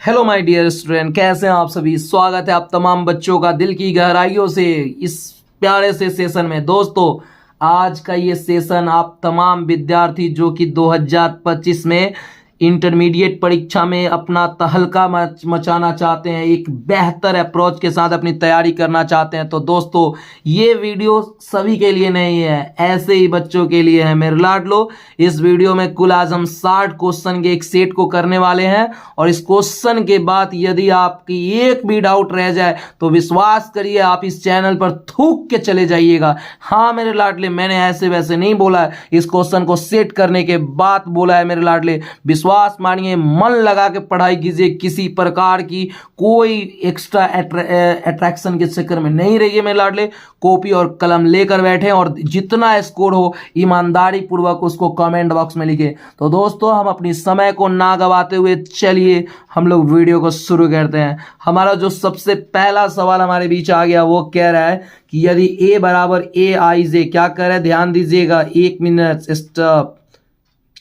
Hello my dear student, कैसे हैं आप सभी। स्वागत है आप तमाम बच्चों का दिल की गहराइयों से इस प्यारे से सेशन में। दोस्तों, आज का ये सेशन आप तमाम विद्यार्थी जो कि 2025 में इंटरमीडिएट परीक्षा में अपना तहलका मचाना चाहते हैं, एक बेहतर अप्रोच के साथ अपनी तैयारी करना चाहते हैं, तो दोस्तों ये वीडियो सभी के लिए नहीं है, ऐसे ही बच्चों के लिए है मेरे लाडलो। इस वीडियो में कुल आज हम 60 क्वेश्चन के एक सेट को करने वाले हैं और इस क्वेश्चन के बाद यदि आपकी एक भी डाउट रह जाए तो विश्वास करिए आप इस चैनल पर थूक के चले जाइएगा। हाँ मेरे लाडले, मैंने ऐसे वैसे नहीं बोला है, इस क्वेश्चन को सेट करने के बाद बोला है मेरे लाडले। विश्वास मानिए, मन लगा के पढ़ाई कीजिए, किसी प्रकार की कोई एक्स्ट्रा अट्रैक्शन के चक्कर में नहीं रहिए मेरे लाडले। कॉपी और कलम लेकर बैठे और जितना स्कोर हो ईमानदारी पूर्वक उसको कमेंट बॉक्स में लिखे। तो दोस्तों, हम अपनी समय को ना गवाते हुए चलिए हम लोग वीडियो को शुरू करते हैं। हमारा जो सबसे पहला सवाल हमारे बीच आ गया वो कह रहा है कि यदि ए बराबर ए आई जे, क्या कह रहा है ध्यान दीजिएगा, 1 मिनट स्टॉप।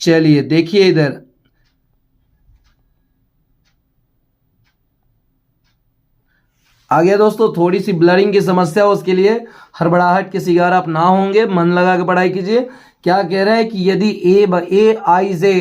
चलिए देखिए इधर, आ गया दोस्तों। थोड़ी सी ब्लरिंग की समस्या हो, उसके लिए हड़बड़ाहट के शिकार आप ना होंगे, मन लगा के पढ़ाई कीजिए। क्या कह रहा है कि यदि A I J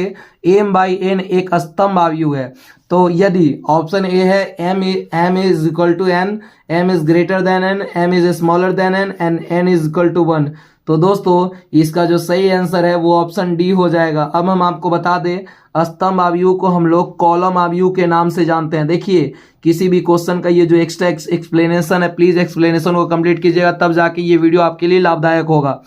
M by N एक स्तंभ आयु है, तो यदि ऑप्शन ए है M is equal to N, M is greater than N, M is smaller than N and N is equal to 1, तो दोस्तों इसका जो सही आंसर है वो ऑप्शन डी हो जाएगा। अब हम आपको बता दें, स्तंभ आयु को हम लोग कॉलम आयु के नाम से जानते हैं। देखिए, किसी भी क्वेश्चन का ये जो एक्स्ट्रा एक्सप्लेनेशन है, प्लीज एक्सप्लेनेशन को कंप्लीट कीजिएगा, तब जाके ये वीडियो आपके लिए लाभदायक होगा।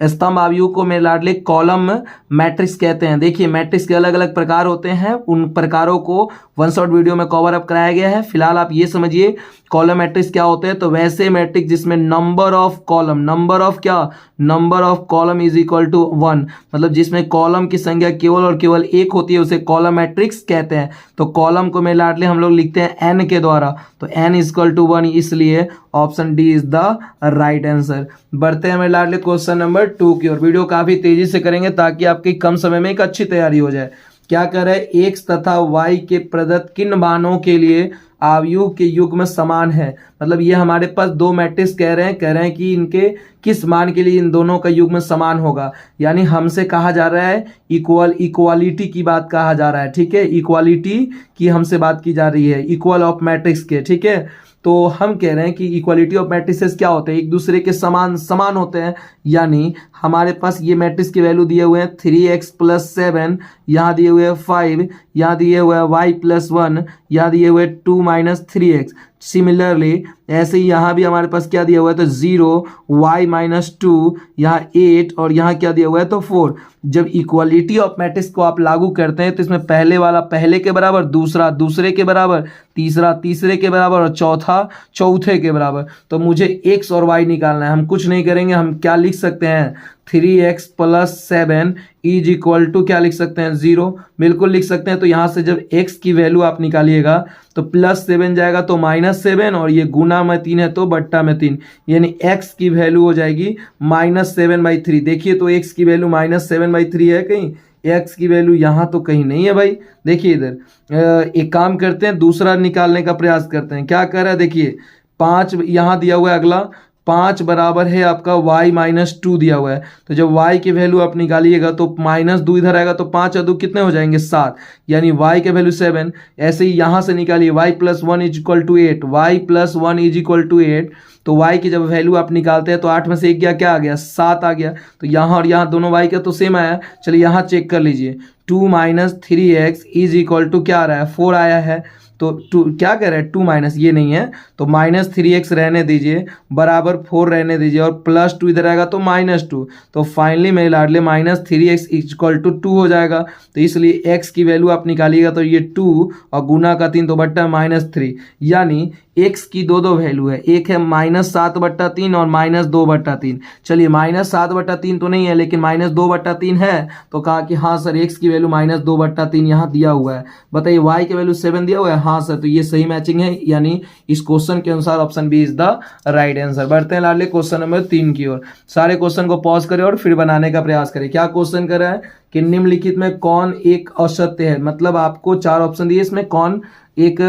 स्तंभ आयु को मेरे लाडले कॉलम मैट्रिक्स कहते हैं। देखिए, मैट्रिक्स के अलग अलग प्रकार होते हैं, उन प्रकारों को वन शॉट वीडियो में कवर अप कराया गया है। फिलहाल आप ये समझिए कॉलम मैट्रिक्स क्या होते हैं। तो वैसे मैट्रिक्स जिसमें number of column, number of column is equal to 1, मतलब जिसमें कॉलम की संख्या केवल और केवल एक होती है, उसे कॉलम मैट्रिक्स कहते हैं। तो कॉलम को मेरे लाडले हम लोग लिखते हैं n के द्वारा, तो n इज इक्वल टू 1, इसलिए option D is the right answer. बढ़ते हैं मेरे लाडले क्वेश्चन नंबर 2 की ओर। वीडियो काफी तेजी से करेंगे ताकि आपकी कम समय में एक अच्छी तैयारी हो जाए। क्या कर रहे हैं, x तथा y के प्रदत्त किन मानों के लिए आयु के युग्म समान है। मतलब ये हमारे पास दो मैट्रिक्स कह रहे हैं कि इनके किस मान के लिए इन दोनों का युग्म समान होगा। यानी हमसे कहा जा रहा है इक्वालिटी की बात कहा जा रहा है, ठीक है, इक्वालिटी की हमसे बात की जा रही है, इक्वल ऑफ मैट्रिक्स के, ठीक है। तो हम कह रहे हैं कि इक्वालिटी ऑफ मैट्रिसेस क्या होते हैं, एक दूसरे के समान होते हैं। यानी हमारे पास ये मैट्रिक्स की वैल्यू दिए हुए हैं 3x + 7, यहाँ दिए हुए हैं 5, यहाँ दिए हुए हैं y + 1, यहाँ दिए हुए 2 - 3x। सिमिलरली ऐसे ही यहाँ भी हमारे पास क्या दिया हुआ है, तो 0, y - 2, यहाँ 8 और यहाँ क्या दिया हुआ है, तो 4। जब इक्वालिटी ऑफ मैट्रिक्स को आप लागू करते हैं तो इसमें पहले वाला पहले के बराबर, दूसरा दूसरे के बराबर, तीसरा तीसरे के बराबर और चौथा चौथे के बराबर। तो मुझे x और y निकालना है। हम कुछ नहीं करेंगे, हम क्या लिख सकते हैं, 3x + 7 इज इक्वल टू क्या लिख सकते हैं, 0, बिल्कुल लिख सकते हैं। तो यहाँ से जब x की वैल्यू आप निकालिएगा तो +7 जाएगा तो -7, और ये गुना में 3 है तो बट्टा में 3, यानी x की वैल्यू हो जाएगी -7/3। देखिए, तो x की वैल्यू -7/3 है कहीं, x की वैल्यू यहाँ तो कहीं नहीं है भाई। देखिए इधर एक काम करते हैं, दूसरा निकालने का प्रयास करते हैं। क्या कर रहा है, देखिए 5 यहाँ दिया हुआ है, अगला 5 बराबर है आपका y - 2 दिया हुआ है। तो जब y की वैल्यू आप निकालिएगा तो -2 इधर आएगा, तो 5 और 2 कितने हो जाएंगे, 7, यानी y की वैल्यू 7। ऐसे ही यहाँ से निकालिए y + 1 is equal to 8, y + 1 is equal to 8। तो y की जब वैल्यू आप निकालते हैं तो 8 में से 1 गया, क्या आ गया, 7 आ गया। तो यहाँ और यहाँ दोनों y का तो सेम आया। चलिए यहाँ चेक कर लीजिए, 2 - 3x इज इक्वल टू क्या आ रहा है, 4 आया है। तो 2 क्या कह रहा है, 2 ये नहीं है, तो -3x रहने दीजिए, बराबर 4 रहने दीजिए, और +2 इधर आएगा तो -2। तो फाइनली मेरे लाडले -3x इक्वल टू 2 हो जाएगा। तो इसलिए x की वैल्यू आप निकालिएगा तो ये 2 और गुना का 3 तो बट्टा -3, यानी x की दो वैल्यू है, एक है -7/3 और -2/3। चलिए -7/3 तो नहीं है लेकिन -2/3 है, तो कहा कि हाँ सर x की वैल्यू -2/3 यहाँ दिया हुआ है। बताइए y की वैल्यू 7 दिया हुआ है, हाँ सर, तो ये सही मैचिंग है, यानी इस क्वेश्चन के अनुसार option B is the right answer. बढ़ते हैं लाडले क्वेश्चन नंबर 3 की ओर। सारे क्वेश्चन को पॉज करें और फिर बनाने का प्रयास करें। क्या क्वेश्चन कर रहा है कि निम्नलिखित में कौन एक असत्य है, मतलब आपको 4 ऑप्शन दिए, इसमें कौन एक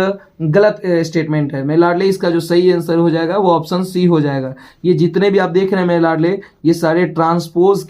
गलत स्टेटमेंट है। मेरे लाडले इसका जो सही आंसर हो जाएगा वो ऑप्शन सी हो जाएगा। ये जितने भी आप देख रहे हैं मेरे लाडले, ये सारे ट्रांसपोज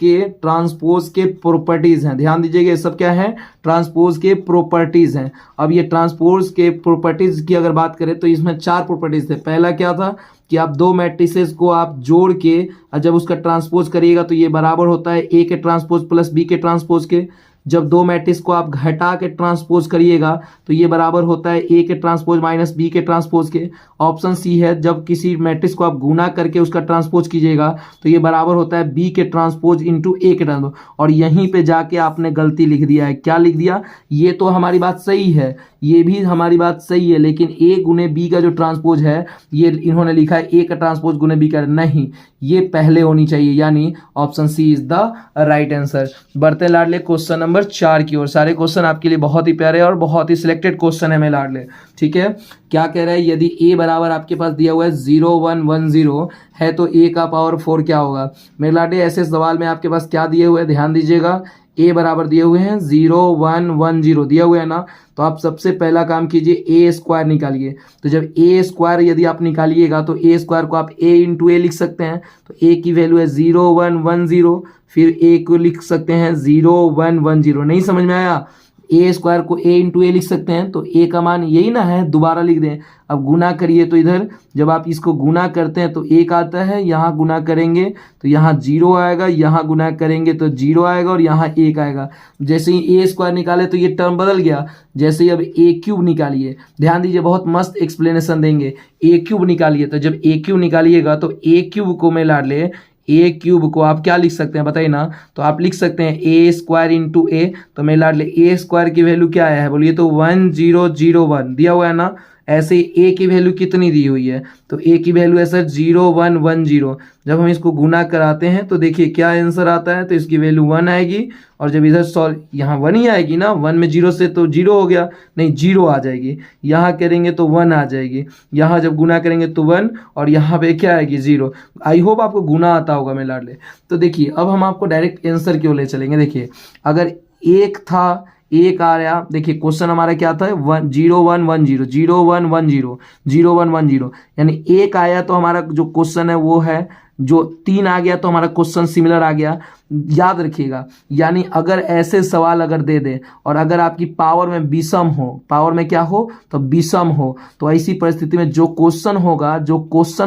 के प्रॉपर्टीज हैं। ध्यान दीजिएगा, ये सब क्या है, ट्रांसपोज के प्रॉपर्टीज हैं। अब ये ट्रांसपोज के प्रॉपर्टीज की अगर बात करें तो इसमें 4 प्रॉपर्टीज थे। पहला क्या था कि आप दो मैट्रिसेस को आप जोड़ के जब उसका ट्रांसपोज करिएगा तो ये बराबर होता है ए के ट्रांसपोज प्लस बी के ट्रांसपोज के। जब दो मैट्रिक्स को आप घटा के ट्रांसपोज करिएगा तो ये बराबर होता है ए के ट्रांसपोज माइनस बी के ट्रांसपोज के। ऑप्शन सी है, जब किसी मैट्रिक्स को आप गुना करके उसका ट्रांसपोज कीजिएगा तो ये बराबर होता है बी के ट्रांसपोज इंटू ए के ट्रांसपोज। और यहीं पे जाके आपने गलती लिख दिया है। क्या लिख दिया, ये तो हमारी बात सही है, ये भी हमारी बात सही है, लेकिन ए गुने बी का जो ट्रांसपोज है ये इन्होंने लिखा है ए का ट्रांसपोज गुने बी का। नहीं, ये पहले होनी चाहिए, यानी option C is the right answer. बढ़ते लाडले क्वेश्चन नंबर 4 की ओर। सारे क्वेश्चन आपके लिए बहुत ही प्यारे और बहुत ही सिलेक्टेड क्वेश्चन है मेरे लाडले। ठीक है, क्या कह रहा है, यदि ए बराबर आपके पास दिया हुआ है 0 1 1 0 है तो ए का पावर 4 क्या होगा। मेरे लाडले ऐसे सवाल में आपके पास क्या दिए हुए हैं, ध्यान दीजिएगा। ए बराबर दिए हुए हैं 0 1 1 0 दिया हुआ है ना, तो आप सबसे पहला काम कीजिए ए स्क्वायर निकालिए। तो जब ए स्क्वायर यदि आप निकालिएगा तो ए स्क्वायर को आप ए इंटू ए लिख सकते हैं। तो ए की वैल्यू है 0 1 1 0, फिर ए को लिख सकते हैं 0 1 1 0। नहीं समझ में आया, ए स्क्वायर को ए इंटू ए लिख सकते हैं, तो ए का मान यही ना है, दोबारा लिख दें। अब गुना करिए तो इधर जब आप इसको गुना करते हैं तो एक आता है, यहाँ गुना करेंगे तो यहाँ 0 आएगा, यहाँ गुना करेंगे तो 0 आएगा और यहाँ 1 आएगा। जैसे ही ए स्क्वायर निकाले तो ये टर्म बदल गया। जैसे ही अब ए क्यूब निकालिए, ध्यान दीजिए, बहुत मस्त एक्सप्लेनेशन देंगे। ए क्यूब निकालिए, तो जब ए क्यूब निकालिएगा तो ए क्यूब को मैं लाड ले, ए क्यूब को आप क्या लिख सकते हैं बताइए ना, तो आप लिख सकते हैं ए स्क्वायर इंटू ए। तो मैं लाड ले ए स्क्वायर की वैल्यू क्या आया है बोलिए, तो 1001 दिया हुआ है ना। ऐसे ही ए की वैल्यू कितनी दी हुई है, तो ए की वैल्यू है सर 0110। जब हम इसको गुना कराते हैं तो देखिए क्या आंसर आता है, तो इसकी वैल्यू 1 आएगी। और जब इधर सॉल्व यहाँ 1 ही आएगी ना, 1 में 0 से तो 0 हो गया, नहीं 0 आ जाएगी। यहाँ करेंगे तो 1 आ जाएगी, यहाँ जब गुना करेंगे तो 1 और यहाँ पे क्या आएगी 0। आई होप आपको गुना आता होगा मेरे लाडले। तो देखिए अब हम आपको डायरेक्ट आंसर क्यों ले चलेंगे। देखिए अगर एक था, एक आ रहा, देखिए क्वेश्चन हमारा क्या था 0 1 1 0 0 1 1 0 0 1 1 0, यानी एक आया तो हमारा जो क्वेश्चन है वो है, जो 3 आ गया तो हमारा क्वेश्चन सिमिलर आ गया। याद रखिएगा, यानी अगर ऐसे सवाल अगर दे दे और अगर आपकी पावर में विषम हो, पावर में क्या हो तो विषम हो, तो ऐसी परिस्थिति में जो क्वेश्चन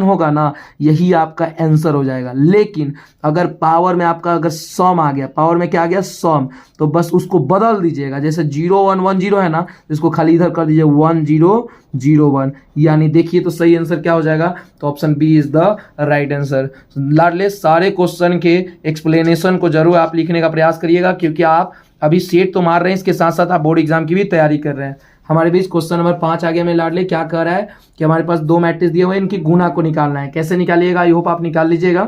होगा ना यही आपका आंसर हो जाएगा। लेकिन अगर पावर में आपका अगर सम आ गया, पावर में क्या आ गया सम, तो बस उसको बदल दीजिएगा। जैसे 0 1 1 0 है ना, इसको खाली इधर कर दीजिए 1 0 0 1, यानी देखिए तो सही आंसर क्या हो जाएगा, तो option B is the right answer. लाडले सारे क्वेश्चन के एक्सप्लेनेशन को जरूर आप लिखने का प्रयास करिएगा, क्योंकि आप अभी सेट तो मार रहे हैं, इसके साथ साथ आप बोर्ड एग्जाम की भी तैयारी कर रहे हैं। हमारे बीच क्वेश्चन नंबर 5 आ गया मेरे लाडले। क्या कह रहा है कि हमारे पास दो मैट्रिक्स दिए हुए हैं, इनकी गुना को निकालना है। कैसे निकालिएगा, आई होप आप निकाल लीजिएगा।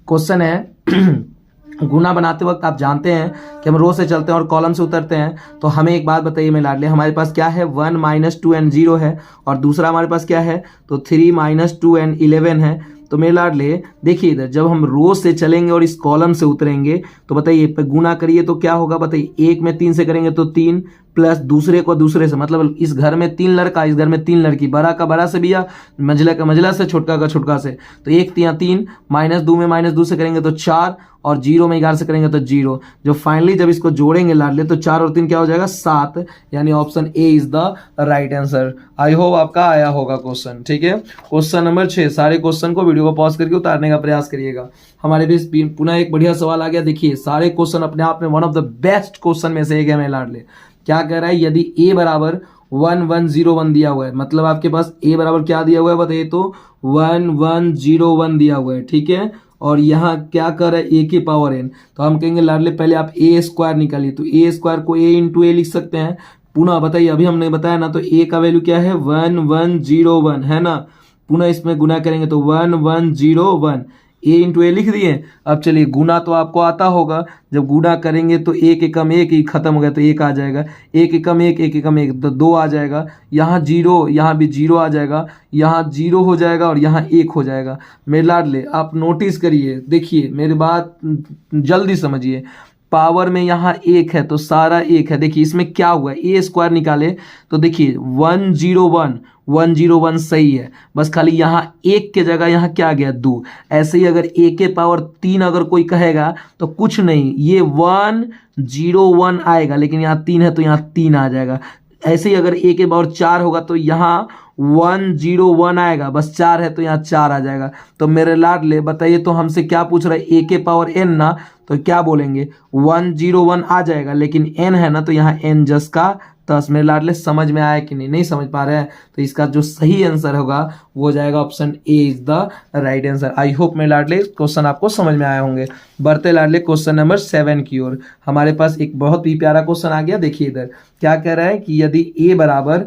क्वेश्चन है गुना बनाते वक्त आप जानते हैं कि हम रो से चलते हैं और कॉलम से उतरते हैं। तो हमें एक बात बताइए मेरे लाडले, हमारे पास क्या है 1 -2 and 0 है, और दूसरा हमारे पास क्या है तो 3 -2 and 11 है। तो मेरे लाडले देखिए इधर जब हम रो से चलेंगे और इस कॉलम से उतरेंगे तो बताइए पे गुना करिए तो क्या होगा बताइए, 1 में 3 से करेंगे तो 3, प्लस दूसरे को दूसरे से, मतलब इस घर में 3 लड़का, इस घर में 3 लड़की, बड़ा का बड़ा से बिया, मंझला का मंझला से, छोटका का छोटका से। तो 1 3 3, -2 में -2 से करेंगे तो 4, और 0 में 11 से करेंगे तो 0। जो फाइनली जब इसको जोड़ेंगे लाडले तो 4 और 3 क्या हो जाएगा 7, यानी option A is the right answer. I hope आपका आया होगा क्वेश्चन। ठीक है, क्वेश्चन नंबर 6। सारे क्वेश्चन को वीडियो को पॉज करके उतारने का प्रयास करिएगा। हमारे बीच पुनः एक बढ़िया सवाल आ गया। देखिए सारे क्वेश्चन अपने आप में one of the best question में से एक है मेरे लाडले। क्या कह रहा है, यदि ए बराबर 1 1 0 1 दिया हुआ है, मतलब आपके पास ए बराबर क्या दिया हुआ है बताइए, तो 1 1 0 1 दिया हुआ है। ठीक है, और यहाँ क्या कर रहा है ए की पावर n, तो हम कहेंगे लाडले पहले आप ए स्क्वायर निकालिए। तो ए स्क्वायर को ए इंटू ए लिख सकते हैं। पुनः बताइए, अभी हमने बताया ना, तो ए का वैल्यू क्या है 1 1 0 1 है ना। पुनः इसमें गुना करेंगे तो 1 1 0 1, ए इंटू ए लिख दिए। अब चलिए गुना तो आपको आता होगा, जब गुना करेंगे तो एक एकम एक ही खत्म हो गया तो एक आ जाएगा, एक एकम एक तो 2 आ जाएगा, यहाँ 0, यहाँ भी 0 आ जाएगा, यहाँ 0 हो जाएगा और यहाँ 1 हो जाएगा। मेरे लाडले आप नोटिस करिए, देखिए मेरी बात जल्दी समझिए। पावर में यहाँ एक है तो सारा एक है। देखिए इसमें क्या हुआ, ए स्क्वायर निकाले तो देखिए 101 सही है, बस खाली यहाँ एक के जगह यहाँ क्या आ गया 2। ऐसे ही अगर ए के पावर 3 अगर कोई कहेगा तो कुछ नहीं, ये 101 आएगा, लेकिन यहाँ 3 है तो यहाँ 3 आ जाएगा। ऐसे ही अगर ए के पावर 4 होगा तो यहाँ 101 आएगा, बस 4 है तो यहाँ 4 आ जाएगा। तो मेरे लाडले बताइए तो हमसे क्या पूछ रहा है, ए के पावर n ना, तो क्या बोलेंगे 101 आ जाएगा, लेकिन n है ना तो यहाँ n जस का 10। मेरे लाडले समझ में आया कि नहीं, नहीं समझ पा रहे हैं, तो इसका जो सही आंसर होगा वो हो जाएगा option A is the right answer. I hope मेरे लाडले क्वेश्चन आपको समझ में आए होंगे। बढ़ते लाडले क्वेश्चन नंबर 7 की ओर। हमारे पास एक बहुत ही प्यारा क्वेश्चन आ गया। देखिए इधर क्या कह रहा है कि यदि ए बराबर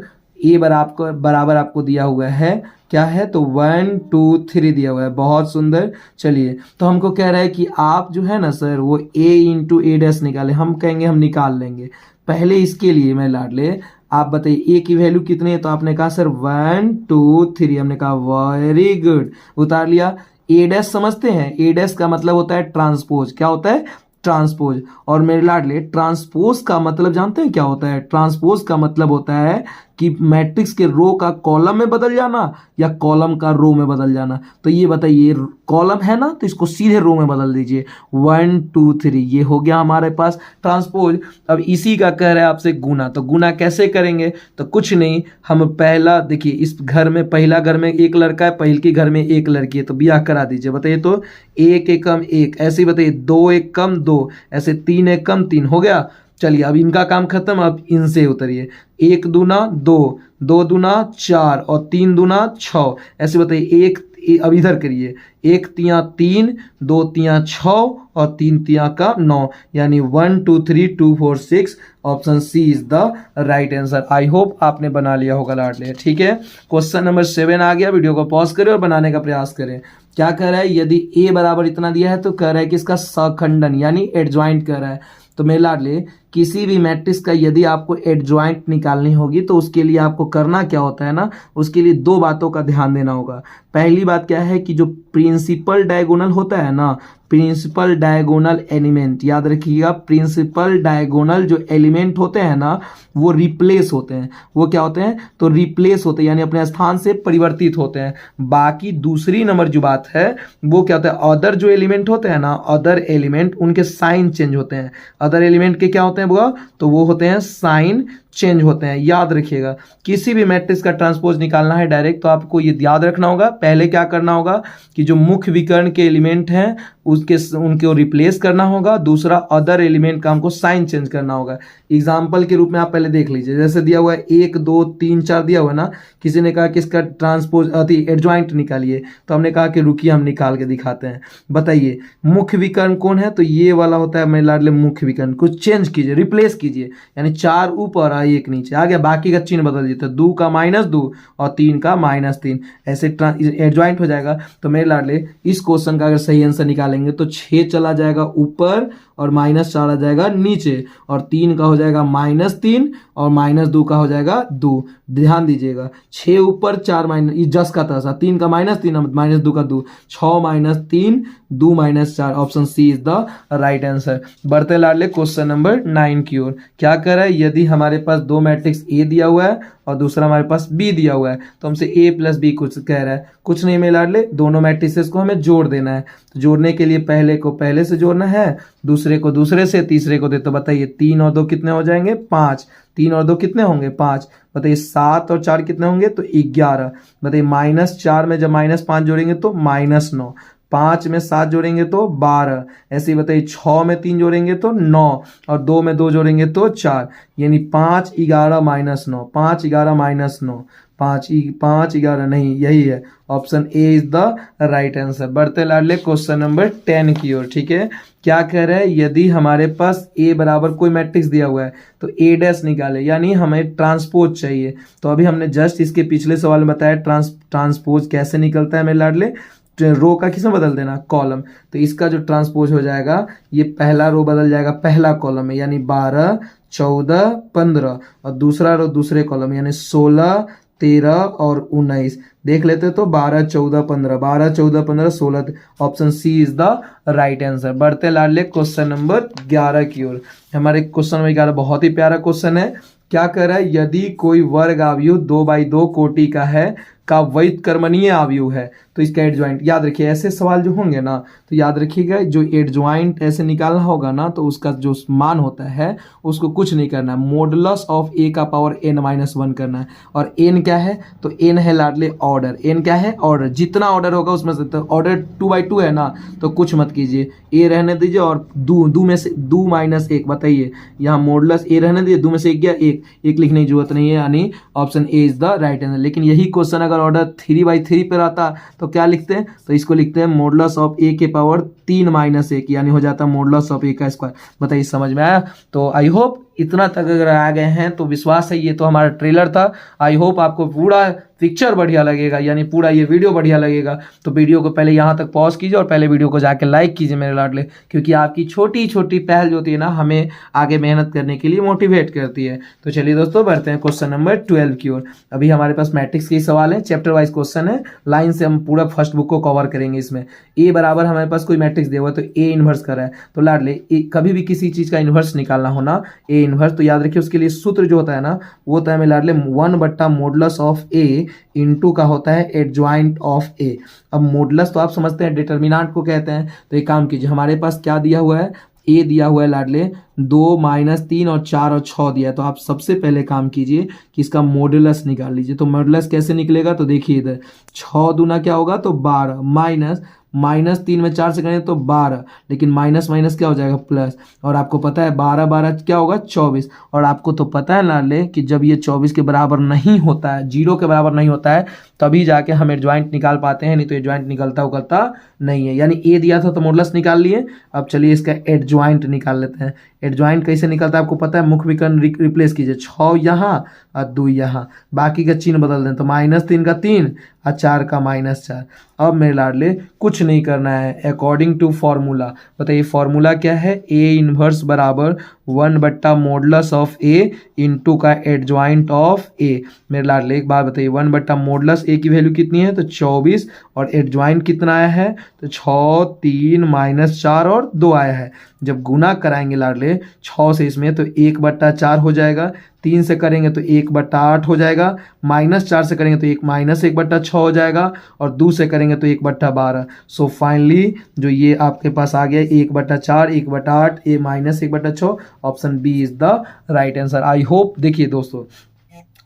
आपको दिया हुआ है, क्या है तो 1 2 3 दिया हुआ है, बहुत सुंदर। चलिए तो हमको कह रहा है कि आप जो है ना सर वो a इंटू ए डैश निकाले। हम कहेंगे हम निकाल लेंगे। पहले इसके लिए मैं लाडले आप बताइए a की वैल्यू कितनी है, तो आपने कहा सर 1 2 3। हमने कहा वेरी गुड, उतार लिया। ए डैश समझते हैं, ए डैश का मतलब होता है ट्रांसपोज। क्या होता है ट्रांसपोज। और मेरे लाडले ट्रांसपोज का मतलब जानते हैं क्या होता है, ट्रांसपोज का मतलब होता है कि मैट्रिक्स के रो का कॉलम में बदल जाना या कॉलम का रो में बदल जाना। तो ये बताइए कॉलम है ना तो इसको सीधे रो में बदल दीजिए, 1 2 3, ये हो गया हमारे पास ट्रांसपोज। अब इसी का कह रहा है आपसे गुना, तो गुना कैसे करेंगे, तो कुछ नहीं, हम पहला देखिए इस घर में पहला घर में एक लड़का है, पहल की घर में एक लड़की है, तो ब्याह करा दीजिए। बताइए तो 1 एकम 1, ऐसे ही बताइए 2 एक कम 2, ऐसे 3 एक कम 3 हो गया। चलिए अब इनका काम खत्म, अब इनसे उतरिए। 1 दूना 2, 2 दूना 4 और 3 दूना 6, ऐसे बताइए एक। अब इधर करिए, 1 तिया 3, 2 तिया 6 और 3 तिया का 9, यानी 1 2 3 2 4 6। Option C is the right answer. I hope आपने बना लिया होगा लाडले। ठीक है, क्वेश्चन नंबर 7 आ गया। वीडियो को पॉज करें और बनाने का प्रयास करें। क्या कह रहा है, यदि ए बराबर इतना दिया है तो कह रहा है कि इसका सखंडन यानी एडजॉइंट कह रहा है। तो मेरे लाडले किसी भी मैट्रिक्स का यदि आपको एडजॉइंट निकालनी होगी तो उसके लिए आपको करना क्या होता है ना, उसके लिए 2 बातों का ध्यान देना होगा। पहली बात क्या है कि जो प्रिंसिपल डायगोनल होता है ना, प्रिंसिपल डायगोनल एलिमेंट, याद रखिएगा प्रिंसिपल डायगोनल जो एलिमेंट होते हैं ना वो रिप्लेस होते हैं। वो क्या होते हैं, तो रिप्लेस होते हैं यानी अपने स्थान से परिवर्तित होते हैं। बाकी दूसरी नंबर जो बात है वो क्या होता है, अदर जो एलिमेंट होते हैं ना, अदर एलिमेंट उनके साइन चेंज होते हैं। अदर एलिमेंट के क्या होते हैं बुआ, तो वो होते हैं साइन चेंज होते हैं। याद रखिएगा किसी भी मैट्रिक्स का ट्रांसपोज निकालना है डायरेक्ट, तो आपको ये याद रखना होगा। पहले क्या करना होगा कि जो मुख्य विकर्ण के एलिमेंट हैं उनको रिप्लेस करना होगा। दूसरा अदर एलिमेंट का हमको साइन चेंज करना होगा। एग्जाम्पल के रूप में आप पहले देख लीजिए, जैसे दिया हुआ है 1 2 3 4 दिया हुआ है ना, किसी ने कहा कि इसका ट्रांसपोज एडजॉइंट निकालिए, तो हमने कहा कि रुकिए हम निकाल के दिखाते हैं। बताइए मुख्य विकर्ण कौन है, तो ये वाला होता है मेरे लाडले मुख्य विकर्ण। कुछ चेंज कीजिए, रिप्लेस कीजिए, यानी 4 ऊपर और 1 नीचे आ गया, बाकी का चिन्ह बदल दीजिए, 2 का -2 और 3 का -3, ऐसे एडजॉइंट हो जाएगा। तो मेरे लाडले इस क्वेश्चन का अगर सही आंसर निकालेंगे तो 6 चला जाएगा ऊपर और -4 आ जाएगा नीचे, और 3 का हो जाएगा -3 और -2 का हो जाएगा 2। ध्यान दीजिएगा 6 ऊपर 4 माइनस, ये जस का तसा, 3 का -3 -2 का 2, 6 -3 2 -4। Option C is the right answer. बढ़ते लाडले क्वेश्चन नंबर 9 की ओर। क्या कर रहा है, यदि हमारे पास 2 मैट्रिक्स ए दिया हुआ है और दूसरा हमारे पास बी दिया हुआ है, तो हमसे a + b कुछ कह रहा है। कुछ नहीं मेरे लाडले, दोनों मैट्रिसेस को हमें जोड़ देना है। तो जोड़ने के लिए पहले को पहले से जोड़ना है, दूसरे को दूसरे से, तीसरे को दे। तो बताइए 3 और 2 कितने हो जाएंगे 5, 3 और 2 कितने होंगे 5। बताइए 7 और 4 कितने होंगे तो 11। बताइए -4 में जब -5 जोड़ेंगे तो -9, 5 में 7 जोड़ेंगे तो 12, ऐसे ही बताइए 6 में 3 जोड़ेंगे तो 9 और 2 में 2 जोड़ेंगे तो 4, यानी 5 11 -9, 5 11 -9, 5 11 नहीं, यही है option A is the right answer. बढ़ते लाडले क्वेश्चन नंबर 10 की ओर। ठीक है, क्या कह रहे हैं, यदि हमारे पास ए बराबर कोई मैट्रिक्स दिया हुआ है तो ए डैश निकाले, यानी हमें ट्रांसपोज चाहिए। तो अभी हमने जस्ट इसके पिछले सवाल में बताया ट्रांसपोज कैसे निकलता है मेरे लाडले, रो का किसमें बदल देना, कॉलम। तो इसका जो ट्रांसपोज हो जाएगा, ये पहला रो बदल जाएगा पहला कॉलम में, यानी 12 14 15, और दूसरा रो दूसरे कॉलम यानी 16 13 और 19 देख लेते तो 12 14 15 12 14 15 16 option C is the right answer. बढ़ते लाडले क्वेश्चन नंबर 11 की ओर। हमारे क्वेश्चन नंबर 11 बहुत ही प्यारा क्वेश्चन है। क्या कर रहा है, यदि कोई वर्ग अवयव 2/2 कोटि का है का वैध कर्मणीय अवयव है तो इसका एडजॉइंट याद रखिए। ऐसे सवाल जो होंगे ना तो याद रखिएगा, जो एडजॉइंट ऐसे निकालना होगा ना तो उसका जो मान होता है उसको कुछ नहीं करना है, मॉडुलस ऑफ a का पावर n-1 करना है। और n क्या है, तो n है लाडले ऑर्डर। n क्या है, ऑर्डर। जितना ऑर्डर होगा उसमें से, तो ऑर्डर 2/2 है ना तो कुछ मत कीजिए, a रहने दीजिए और दो में से 2-1 बताइए। यहाँ मॉडुलस a रहने दीजिए, 2 में से 1 गया, एक लिखने की जरूरत नहीं है, यानी option A is the right answer. लेकिन यही क्वेश्चन अगर ऑर्डर 3/3 पे रहता तो क्या लिखते हैं, तो इसको लिखते हैं मॉडुलस ऑफ a के पावर 3-1 यानी हो जाता है मॉडुलस ऑफ a का स्क्वायर। बताइए समझ में आया। तो आई होप इतना तक अगर आ गए हैं तो विश्वास है ये तो हमारा ट्रेलर था। आई होप आपको पूरा पिक्चर बढ़िया लगेगा, यानी पूरा ये वीडियो बढ़िया लगेगा। तो वीडियो को पहले यहाँ तक पॉज कीजिए और पहले वीडियो को जाके लाइक कीजिए मेरे लाडले, क्योंकि आपकी छोटी छोटी पहल जो होती है ना हमें आगे मेहनत करने के लिए मोटिवेट करती है। तो चलिए दोस्तों बढ़ते हैं क्वेश्चन नंबर 12 की ओर। अभी हमारे पास मैट्रिक्स के सवाल है, चैप्टर वाइज क्वेश्चन है, लाइन से हम पूरा फर्स्ट बुक को कवर करेंगे। इसमें ए बराबर हमारे पास कोई मैट्रिक्स दिया हुआ तो ए इनवर्स कर रहा है, तो लाडले कभी भी किसी चीज का इनवर्स निकालना हो ना ए इनवर्स, तो याद रखिए उसके लिए सूत्र जो होता है ना वो होता है लाडले 1/मॉडुलस ऑफ ए इंटू का होता है एडजॉइंट ऑफ ए। अब मॉडुलस तो आप समझते हैं डिटर्मिनेंट को कहते हैं। तो एक काम कीजिए, हमारे पास क्या दिया हुआ है, ए दिया हुआ है लाडले 2 -3 और 4 और 6 दिया है। तो आप सबसे पहले काम कीजिए कि इसका मॉडुलस निकाल लीजिए। तो मॉडुलस कैसे निकलेगा, तो देखिए इधर 6 दूना क्या होगा तो 12 -3 में 4 से करें तो 12, लेकिन माइनस माइनस क्या हो जाएगा प्लस। और आपको पता है 12 क्या होगा 24। और आपको तो पता है लाडले कि जब ये 24 के बराबर नहीं होता है, 0 के बराबर नहीं होता है, तभी जाके हम एडजॉइंट निकाल पाते हैं, नहीं तो एडजॉइंट निकलता नहीं है। यानी ए दिया था तो मॉडुलस निकाल लिए। अब चलिए इसका एडजॉइंट निकाल लेते हैं। एडजॉइंट कैसे निकलता है आपको पता है, मुख्य विकर्ण रिप्लेस कीजिए, 6 यहाँ और 2 यहाँ, बाकी का चिन्ह बदल दें तो -3 का 3 और 4 का -4। अब मेरे लाडले कुछ नहीं करना है, अकॉर्डिंग टू फॉर्मूला। बताइए फॉर्मूला क्या है, ए इनवर्स बराबर 1/मॉडुलस ऑफ ए इंटू का एडजॉइंट ऑफ ए। मेरे लाडले एक बात बताइए, 1/मॉडुलस ए की वैल्यू कितनी है तो 24 और एडजॉइंट कितना आया है तो 6 3 -4 और 2 आया है। जब गुना कराएंगे लाडले 6 से इसमें तो 1/4 हो जाएगा, 3 से करेंगे तो 1/8 हो जाएगा, -4 से करेंगे तो -1/6 हो जाएगा और 2 से करेंगे तो 1/12। सो फाइनली जो ये आपके पास आ गया 1/4 1/8 -1/6, option B is the right answer. I hope देखिए दोस्तों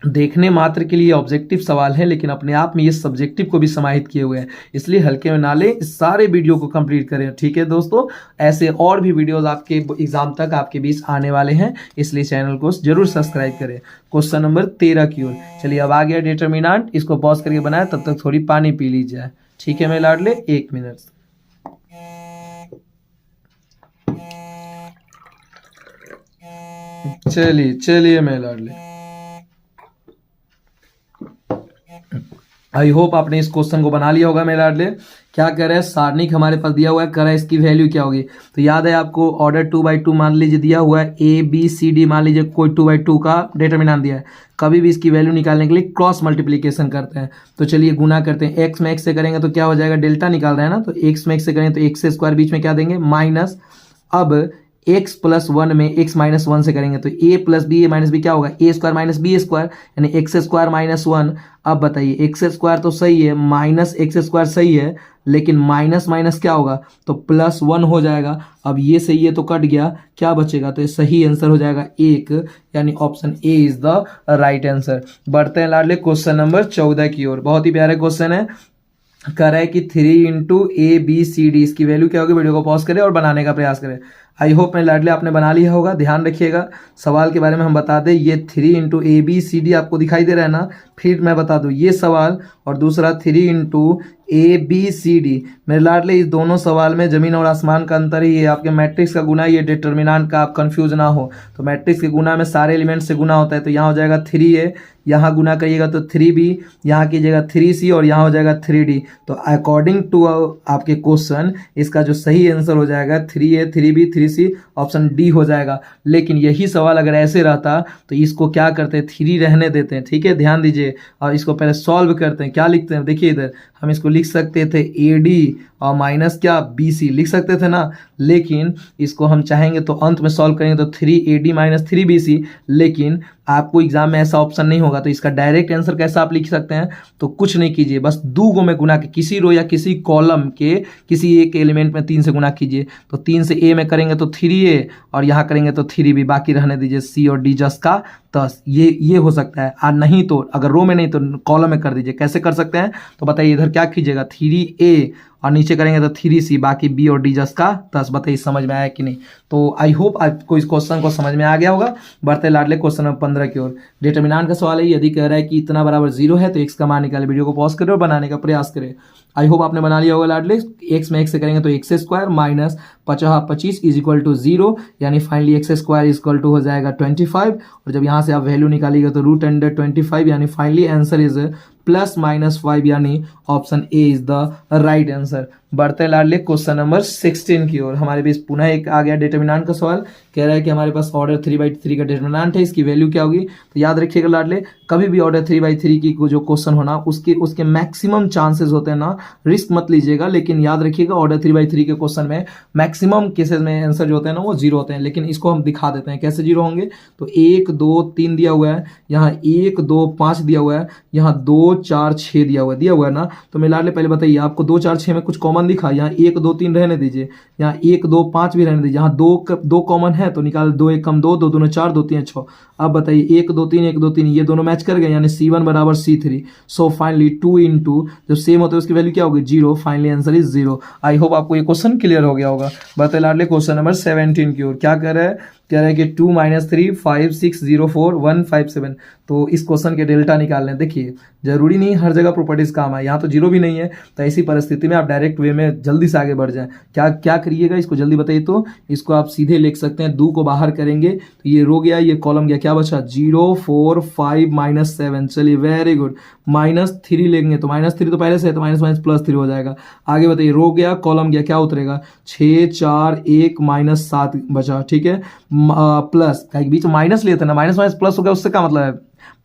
देखने मात्र के लिए ऑब्जेक्टिव सवाल है, लेकिन अपने आप में ये सब्जेक्टिव को भी समाहित किए हुए हैं, इसलिए हल्के में ना लें, इस सारे वीडियो को कंप्लीट करें। ठीक है दोस्तों, ऐसे और भी वीडियोस आपके एग्जाम तक आपके बीच आने वाले हैं, इसलिए चैनल को जरूर सब्सक्राइब करें। क्वेश्चन नंबर 13 की ओर चलिए। अब आ गया डिटर्मिनेंट, इसको पॉज करके बनाया, तब तक थोड़ी पानी पी लीजिए। ठीक है मेरे लाडले, 1 मिनट। चलिए मेरे लाडले, आई होप आपने इस क्वेश्चन को बना लिया होगा मेरे लाडले। क्या कह रहा है, सारणिक हमारे पास दिया हुआ है, कह रहा है इसकी वैल्यू क्या होगी। तो याद है आपको ऑर्डर 2/2 मान लीजिए दिया हुआ है, ए बी सी डी मान लीजिए कोई 2/2 का डिटर्मिनेंट दिया है। कभी भी इसकी वैल्यू निकालने के लिए क्रॉस मल्टीप्लीकेशन करते हैं। तो चलिए गुना करते हैं, एक्स में एक्स से करेंगे तो क्या हो जाएगा, डेल्टा निकाल रहे हैं ना, तो एक्स में एक्स से करेंगे तो एक्स स्क्वायर बीच में क्या देंगे माइनस। अब x + 1 में x - 1 से करेंगे तो a + b a - b क्या होगा, a² - b² यानी x² - 1। अब बताइए x² तो सही है, -x² सही है, लेकिन माइनस माइनस क्या होगा तो +1 हो जाएगा। अब ये से ये तो कट गया, क्या बचेगा, तो ये सही आंसर हो जाएगा 1, यानी option A is the right answer. बढ़ते हैं लाडले क्वेश्चन नंबर 14 की ओर। बहुत ही प्यारा क्वेश्चन है, कह रहा है कि 3 × ABCD इसकी वैल्यू क्या होगी। वीडियो को पॉज करें और बनाने का प्रयास करें। आई होप मेरे लाडले आपने बना लिया होगा। ध्यान रखिएगा, सवाल के बारे में हम बता दें, ये 3 × ABCD आपको दिखाई दे रहा है ना, फिर मैं बता दूं ये सवाल और दूसरा 3 × ABCD। मेरे लाडले इस दोनों सवाल में जमीन और आसमान का अंतर ही है। आपके मैट्रिक्स का गुना, ये डिटर्मिनेंट का आप कंफ्यूज ना हो, तो मैट्रिक्स के गुना में सारे एलिमेंट से गुना होता है। तो यहाँ हो जाएगा 3A, यहाँ गुना करिएगा तो 3B, यहाँ कीजिएगा 3C और यहाँ हो जाएगा 3D। तो अकॉर्डिंग टू आपके क्वेश्चन इसका जो सही आंसर हो जाएगा 3A 3B 3C, option D हो जाएगा। लेकिन यही सवाल अगर ऐसे रहता तो इसको क्या करते हैं, 3 रहने देते हैं, ठीक है, ध्यान दीजिए, और इसको पहले सॉल्व करते हैं। क्या लिखते हैं, देखिए इधर हम इसको लिख सकते थे AD और माइनस क्या BC लिख सकते थे ना, लेकिन इसको हम चाहेंगे तो अंत में सॉल्व करेंगे तो 3AD माइनस 3BC, लेकिन आपको एग्जाम में ऐसा ऑप्शन नहीं होगा। तो इसका डायरेक्ट आंसर कैसा आप लिख सकते हैं, तो कुछ नहीं कीजिए, बस 2 गो में गुना के किसी रो या किसी कॉलम के किसी एक एलिमेंट में 3 से गुना कीजिए। तो 3 से A में करेंगे तो 3A और यहाँ करेंगे तो 3B, बाकी रहने दीजिए C और D जस का तस। ये हो सकता है, और नहीं तो अगर रो में नहीं तो कॉलम में कर दीजिए। कैसे कर सकते हैं, तो बताइए इधर क्या कीजिएगा, 3A और नीचे करेंगे तो 3C, बाकी B और D जस का तस। बताइए समझ में आया कि नहीं। तो आई होप आपको इस क्वेश्चन को समझ में आ गया होगा। बढ़ते लाडले क्वेश्चन नंबर 15 की ओर। डिटरमिनेंट का सवाल है, यदि कह रहा है कि इतना बराबर 0 है तो x का मान निकाले। वीडियो को पॉज करें और बनाने का प्रयास करें। आई होप आपने बना लिया होगा लाडले। x में x से करेंगे तो x square minus 25 is equal to 0, यानी finally x square is equal to हो जाएगा 25। और जब यहाँ से आप वैल्यू निकालिएगा तो √25, यानी फाइनली आंसर इज +-5, यानी option A is the right answer. बढ़ते लाडले क्वेश्चन नंबर 16 की ओर। हमारे बीच पुनः एक आ गया डिटरमिनेंट का सवाल। कह रहा है कि हमारे पास ऑर्डर 3/3 का डिटरमिनेंट है, इसकी वैल्यू क्या होगी। तो याद रखिएगा लाडले, कभी भी ऑर्डर 3/3 की जो क्वेश्चन होना उसके मैक्सिमम चांसेस होते हैं ना, रिस्क मत लीजिएगा। लेकिन याद रखिएगा ऑर्डर 3/3 के क्वेश्चन में मैक्सिमम केसेस में आंसर जो होते हैं ना वो 0 होते हैं। लेकिन इसको हम दिखा देते हैं कैसे 0 होंगे। तो 1 2 3 दिया हुआ है, यहाँ 1 2 5 दिया हुआ है, यहाँ 2 4 6 दिया हुआ है ना। तो मैं लाडले पहले बताइए आपको 2 4 6 में कुछ कॉमन दिखा, यहाँ 1 2 3 रहने दीजिए, यहाँ 1 2 5 भी रहने दीजिए, यहाँ 2 कॉमन है तो निकाल, 2 1 कम 2, 2 दूनी 4, 2 3 6। अब बताइए 1 2 3 1 2 3 ये दोनों मैच कर गए, यानी C1 बराबर C3। सो फाइनली 2 इंटू जब सेम होता है उसकी वैल्यू क्या होगी, 0। Finally answer is 0। I hope आपको ये क्वेश्चन क्लियर हो गया होगा। बताइए लाडले क्वेश्चन नंबर 17 की ओर। क्या कह रहा है, कह रहा है कि 2 - 3 5 6 0 4 1 5 7। तो इस क्वेश्चन के डेल्टा निकाल लें। देखिए जरूरी नहीं हर जगह प्रॉपर्टीज काम है, यहाँ तो 0 भी नहीं है, तो ऐसी परिस्थिति में आप डायरेक्ट वे में जल्दी से आगे बढ़ जाएं। क्या करिएगा, इसको जल्दी बताइए। तो इसको आप सीधे लिख सकते हैं, 2 को बाहर करेंगे तो ये रो गया, ये कॉलम गया, क्या बचा 0 4 5 -7। चलिए वेरी गुड, -3 लेंगे तो -3 तो पहले से है तो -+3 हो जाएगा। आगे बताइए रो गया कॉलम गया, क्या उतरेगा 6 4 1 -7 बचा, ठीक है। प्लस बीच में माइनस लिए थे ना, माइनस प्लस हो गया, उससे क्या मतलब है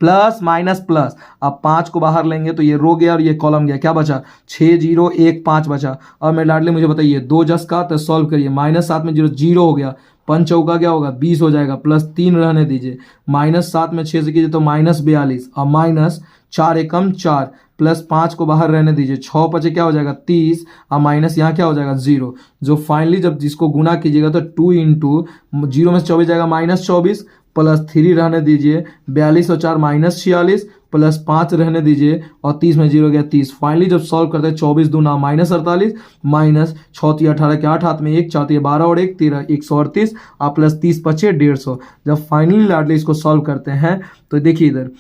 प्लस माइनस प्लस। अब 5 को बाहर लेंगे तो ये रो गया और ये कॉलम गया, क्या बचा 6 0 1 5 बचा। अब मैं लाडले मुझे बताइए 2 जस का तो सॉल्व करिए, -7 में 0 हो गया, 5 चौका क्या होगा 20 हो जाएगा, +3 रहने दीजिए, -7 में 6 से कीजिए तो -42 और -4 एकम 4 +5 को बाहर रहने दीजिए, 6 बचे क्या हो जाएगा 30 और माइनस यहाँ क्या हो जाएगा 0। जो फाइनली जब जिसको गुना कीजिएगा तो 2 इंटू 0 में 24 जाएगा -24 +3 रहने दीजिए, 42 और 4 -46 +5 रहने दीजिए और 30 में 0 गया 30। फाइनली जब सॉल्व करते हैं 24 दूना -48 -6 18 के 8 हाथ में 1 4 12 और 1 13 138 और +30 बचे 150। जब फाइनली लाडले इसको सॉल्व करते हैं तो देखिए इधर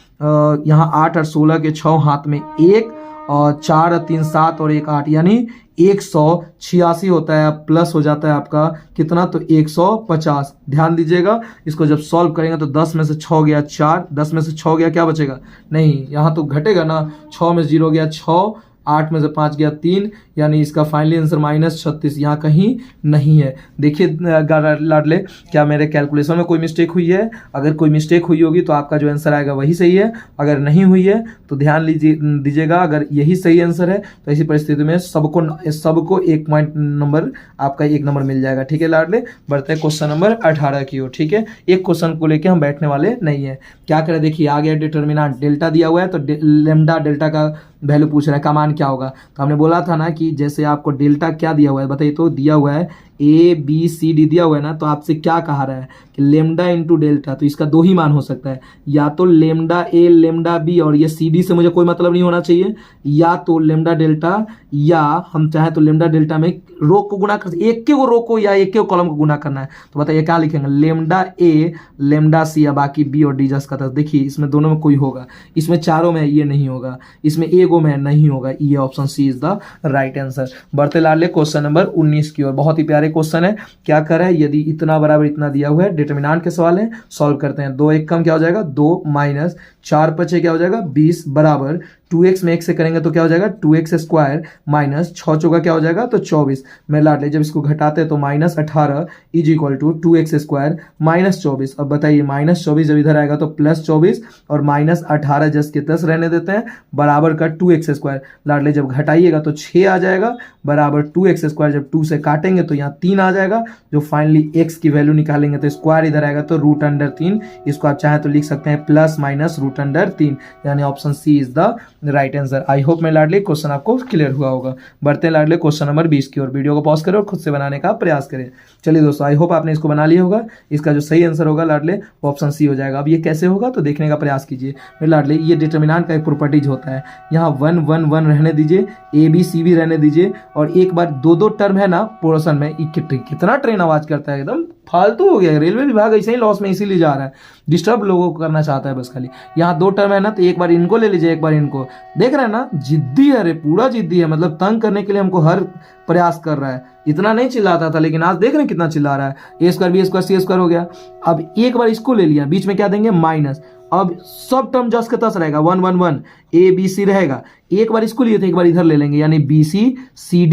यहाँ 8 और 16 के 6 हाथ में 1 और 4 और 3 7 और 1 8, यानी 186 होता है, प्लस हो जाता है आपका कितना तो 150। ध्यान दीजिएगा इसको जब सॉल्व करेंगे तो 10 में से 6 गया 4, 10 में से 6 गया क्या बचेगा, नहीं यहाँ तो घटेगा ना, 6 में 0 गया 6, 8 में से 5 गया 3, यानी इसका फाइनली आंसर -36 यहाँ कहीं नहीं है। देखिए लाडले क्या मेरे कैलकुलेशन में कोई मिस्टेक हुई है, अगर कोई मिस्टेक हुई होगी तो आपका जो आंसर आएगा वही सही है, अगर नहीं हुई है तो ध्यान दीजिएगा अगर यही सही आंसर है तो ऐसी परिस्थिति में सबको 1 पॉइंट नंबर आपका 1 नंबर मिल जाएगा। ठीक है लाडले, बढ़ते हैं क्वेश्चन नंबर 18 की ओर। ठीक है, एक क्वेश्चन को लेके हम बैठने वाले नहीं है। क्या करें, देखिए आ गया डिटर्मिनेंट डेल्टा दिया हुआ है तो लेम्डा डेल्टा का वैल्यू पूछ रहा है, का मान क्या होगा। तो हमने बोला था ना कि जैसे आपको डेल्टा क्या दिया हुआ है बताइए, तो दिया हुआ है ABCD दिया हुआ है ना, तो आपसे क्या कहा रहा है कि लेम्डा इंटू डेल्टा, तो इसका 2 ही मान हो सकता है, या तो लेम्डा A लेम्डा B, और ये CD से मुझे कोई मतलब नहीं होना चाहिए, या तो लेम्डा डेल्टा, या हम चाहे तो लेम्डा डेल्टा में रो को गुना कर, एक के रो को या एक के कॉलम को गुना करना है। तो बताइए क्या लिखेंगे, लेम्डा A लेम्डा C या बाकी B और D जस का था। देखिए इसमें दोनों में कोई होगा, इसमें चारों में ये नहीं होगा, इसमें एगो में नहीं होगा, ये option C is the right answer. बढ़ते लाडले क्वेश्चन नंबर 19 की ओर। बहुत ही प्यारे क्वेश्चन है। क्या कर रहा है, यदि इतना बराबर इतना दिया हुआ है, डिटरमिनेंट के सवाल है, सॉल्व करते हैं। 2 1 कम क्या हो जाएगा 2 -4 5 क्या हो जाएगा 20 बराबर 2x में x से करेंगे तो क्या हो जाएगा 2x स्क्वायर माइनस 6 चौका क्या हो जाएगा तो 24। मैं लाडले जब इसको घटाते हैं तो -18 is equal to 2x square -24। अब बताइए -24 जब इधर आएगा तो +24 और -18 जस के तस रहने देते हैं बराबर का 2x स्क्वायर। लाडले जब घटाइएगा तो 6 आ जाएगा बराबर 2x स्क्वायर। जब 2 से काटेंगे तो यहाँ 3 आ जाएगा, जो फाइनली x की वैल्यू निकालेंगे तो स्क्वायर इधर आएगा तो √3। इसको आप चाहें तो लिख सकते हैं ±√3, यानी option C is the right answer. I hope मैं लाडले क्वेश्चन आपको क्लियर हुआ होगा। बढ़ते हैं लाडले क्वेश्चन नंबर 20 की ओर। वीडियो को पॉज करें और खुद से बनाने का प्रयास करें। चलिए दोस्तों, आई होप आपने इसको बना लिया होगा। इसका जो सही आंसर होगा लाडले वो ऑप्शन सी हो जाएगा। अब ये कैसे होगा तो देखने का प्रयास कीजिए। मेरे लाडले ये डिटर्मिनेंट का एक प्रॉपर्टीज होता है। यहाँ 1 1 1 रहने दीजिए, ए बी सी भी रहने दीजिए, और एक बार दो टर्म है ना पोर्शन में। कितना ट्रेन आवाज करता है, एकदम फालतू हो गया। रेलवे विभाग ऐसे ही लॉस में इसीलिए जा रहा है, डिस्टर्ब लोगों को करना चाहता है बस खाली। यहाँ 2 टर्म है ना, तो एक बार इनको ले लीजिए, एक बार इनको। देख रहे हैं ना, जिद्दी है रे, पूरा जिद्दी है, मतलब तंग करने के लिए हमको हर प्रयास कर रहा है। इतना नहीं चिल्लाता था, लेकिन आज देख रहे हैं कितना चिल्ला रहा है। a² b² c² हो गया। अब एक बार इसको ले लिया, बीच में क्या देंगे माइनस। अब सब टर्म जस के तस रहेगा, 1 1 1 a b c रहेगा। एक बार इसको लिए थे, एक बार इधर ले लेंगे, यानी बी सी सी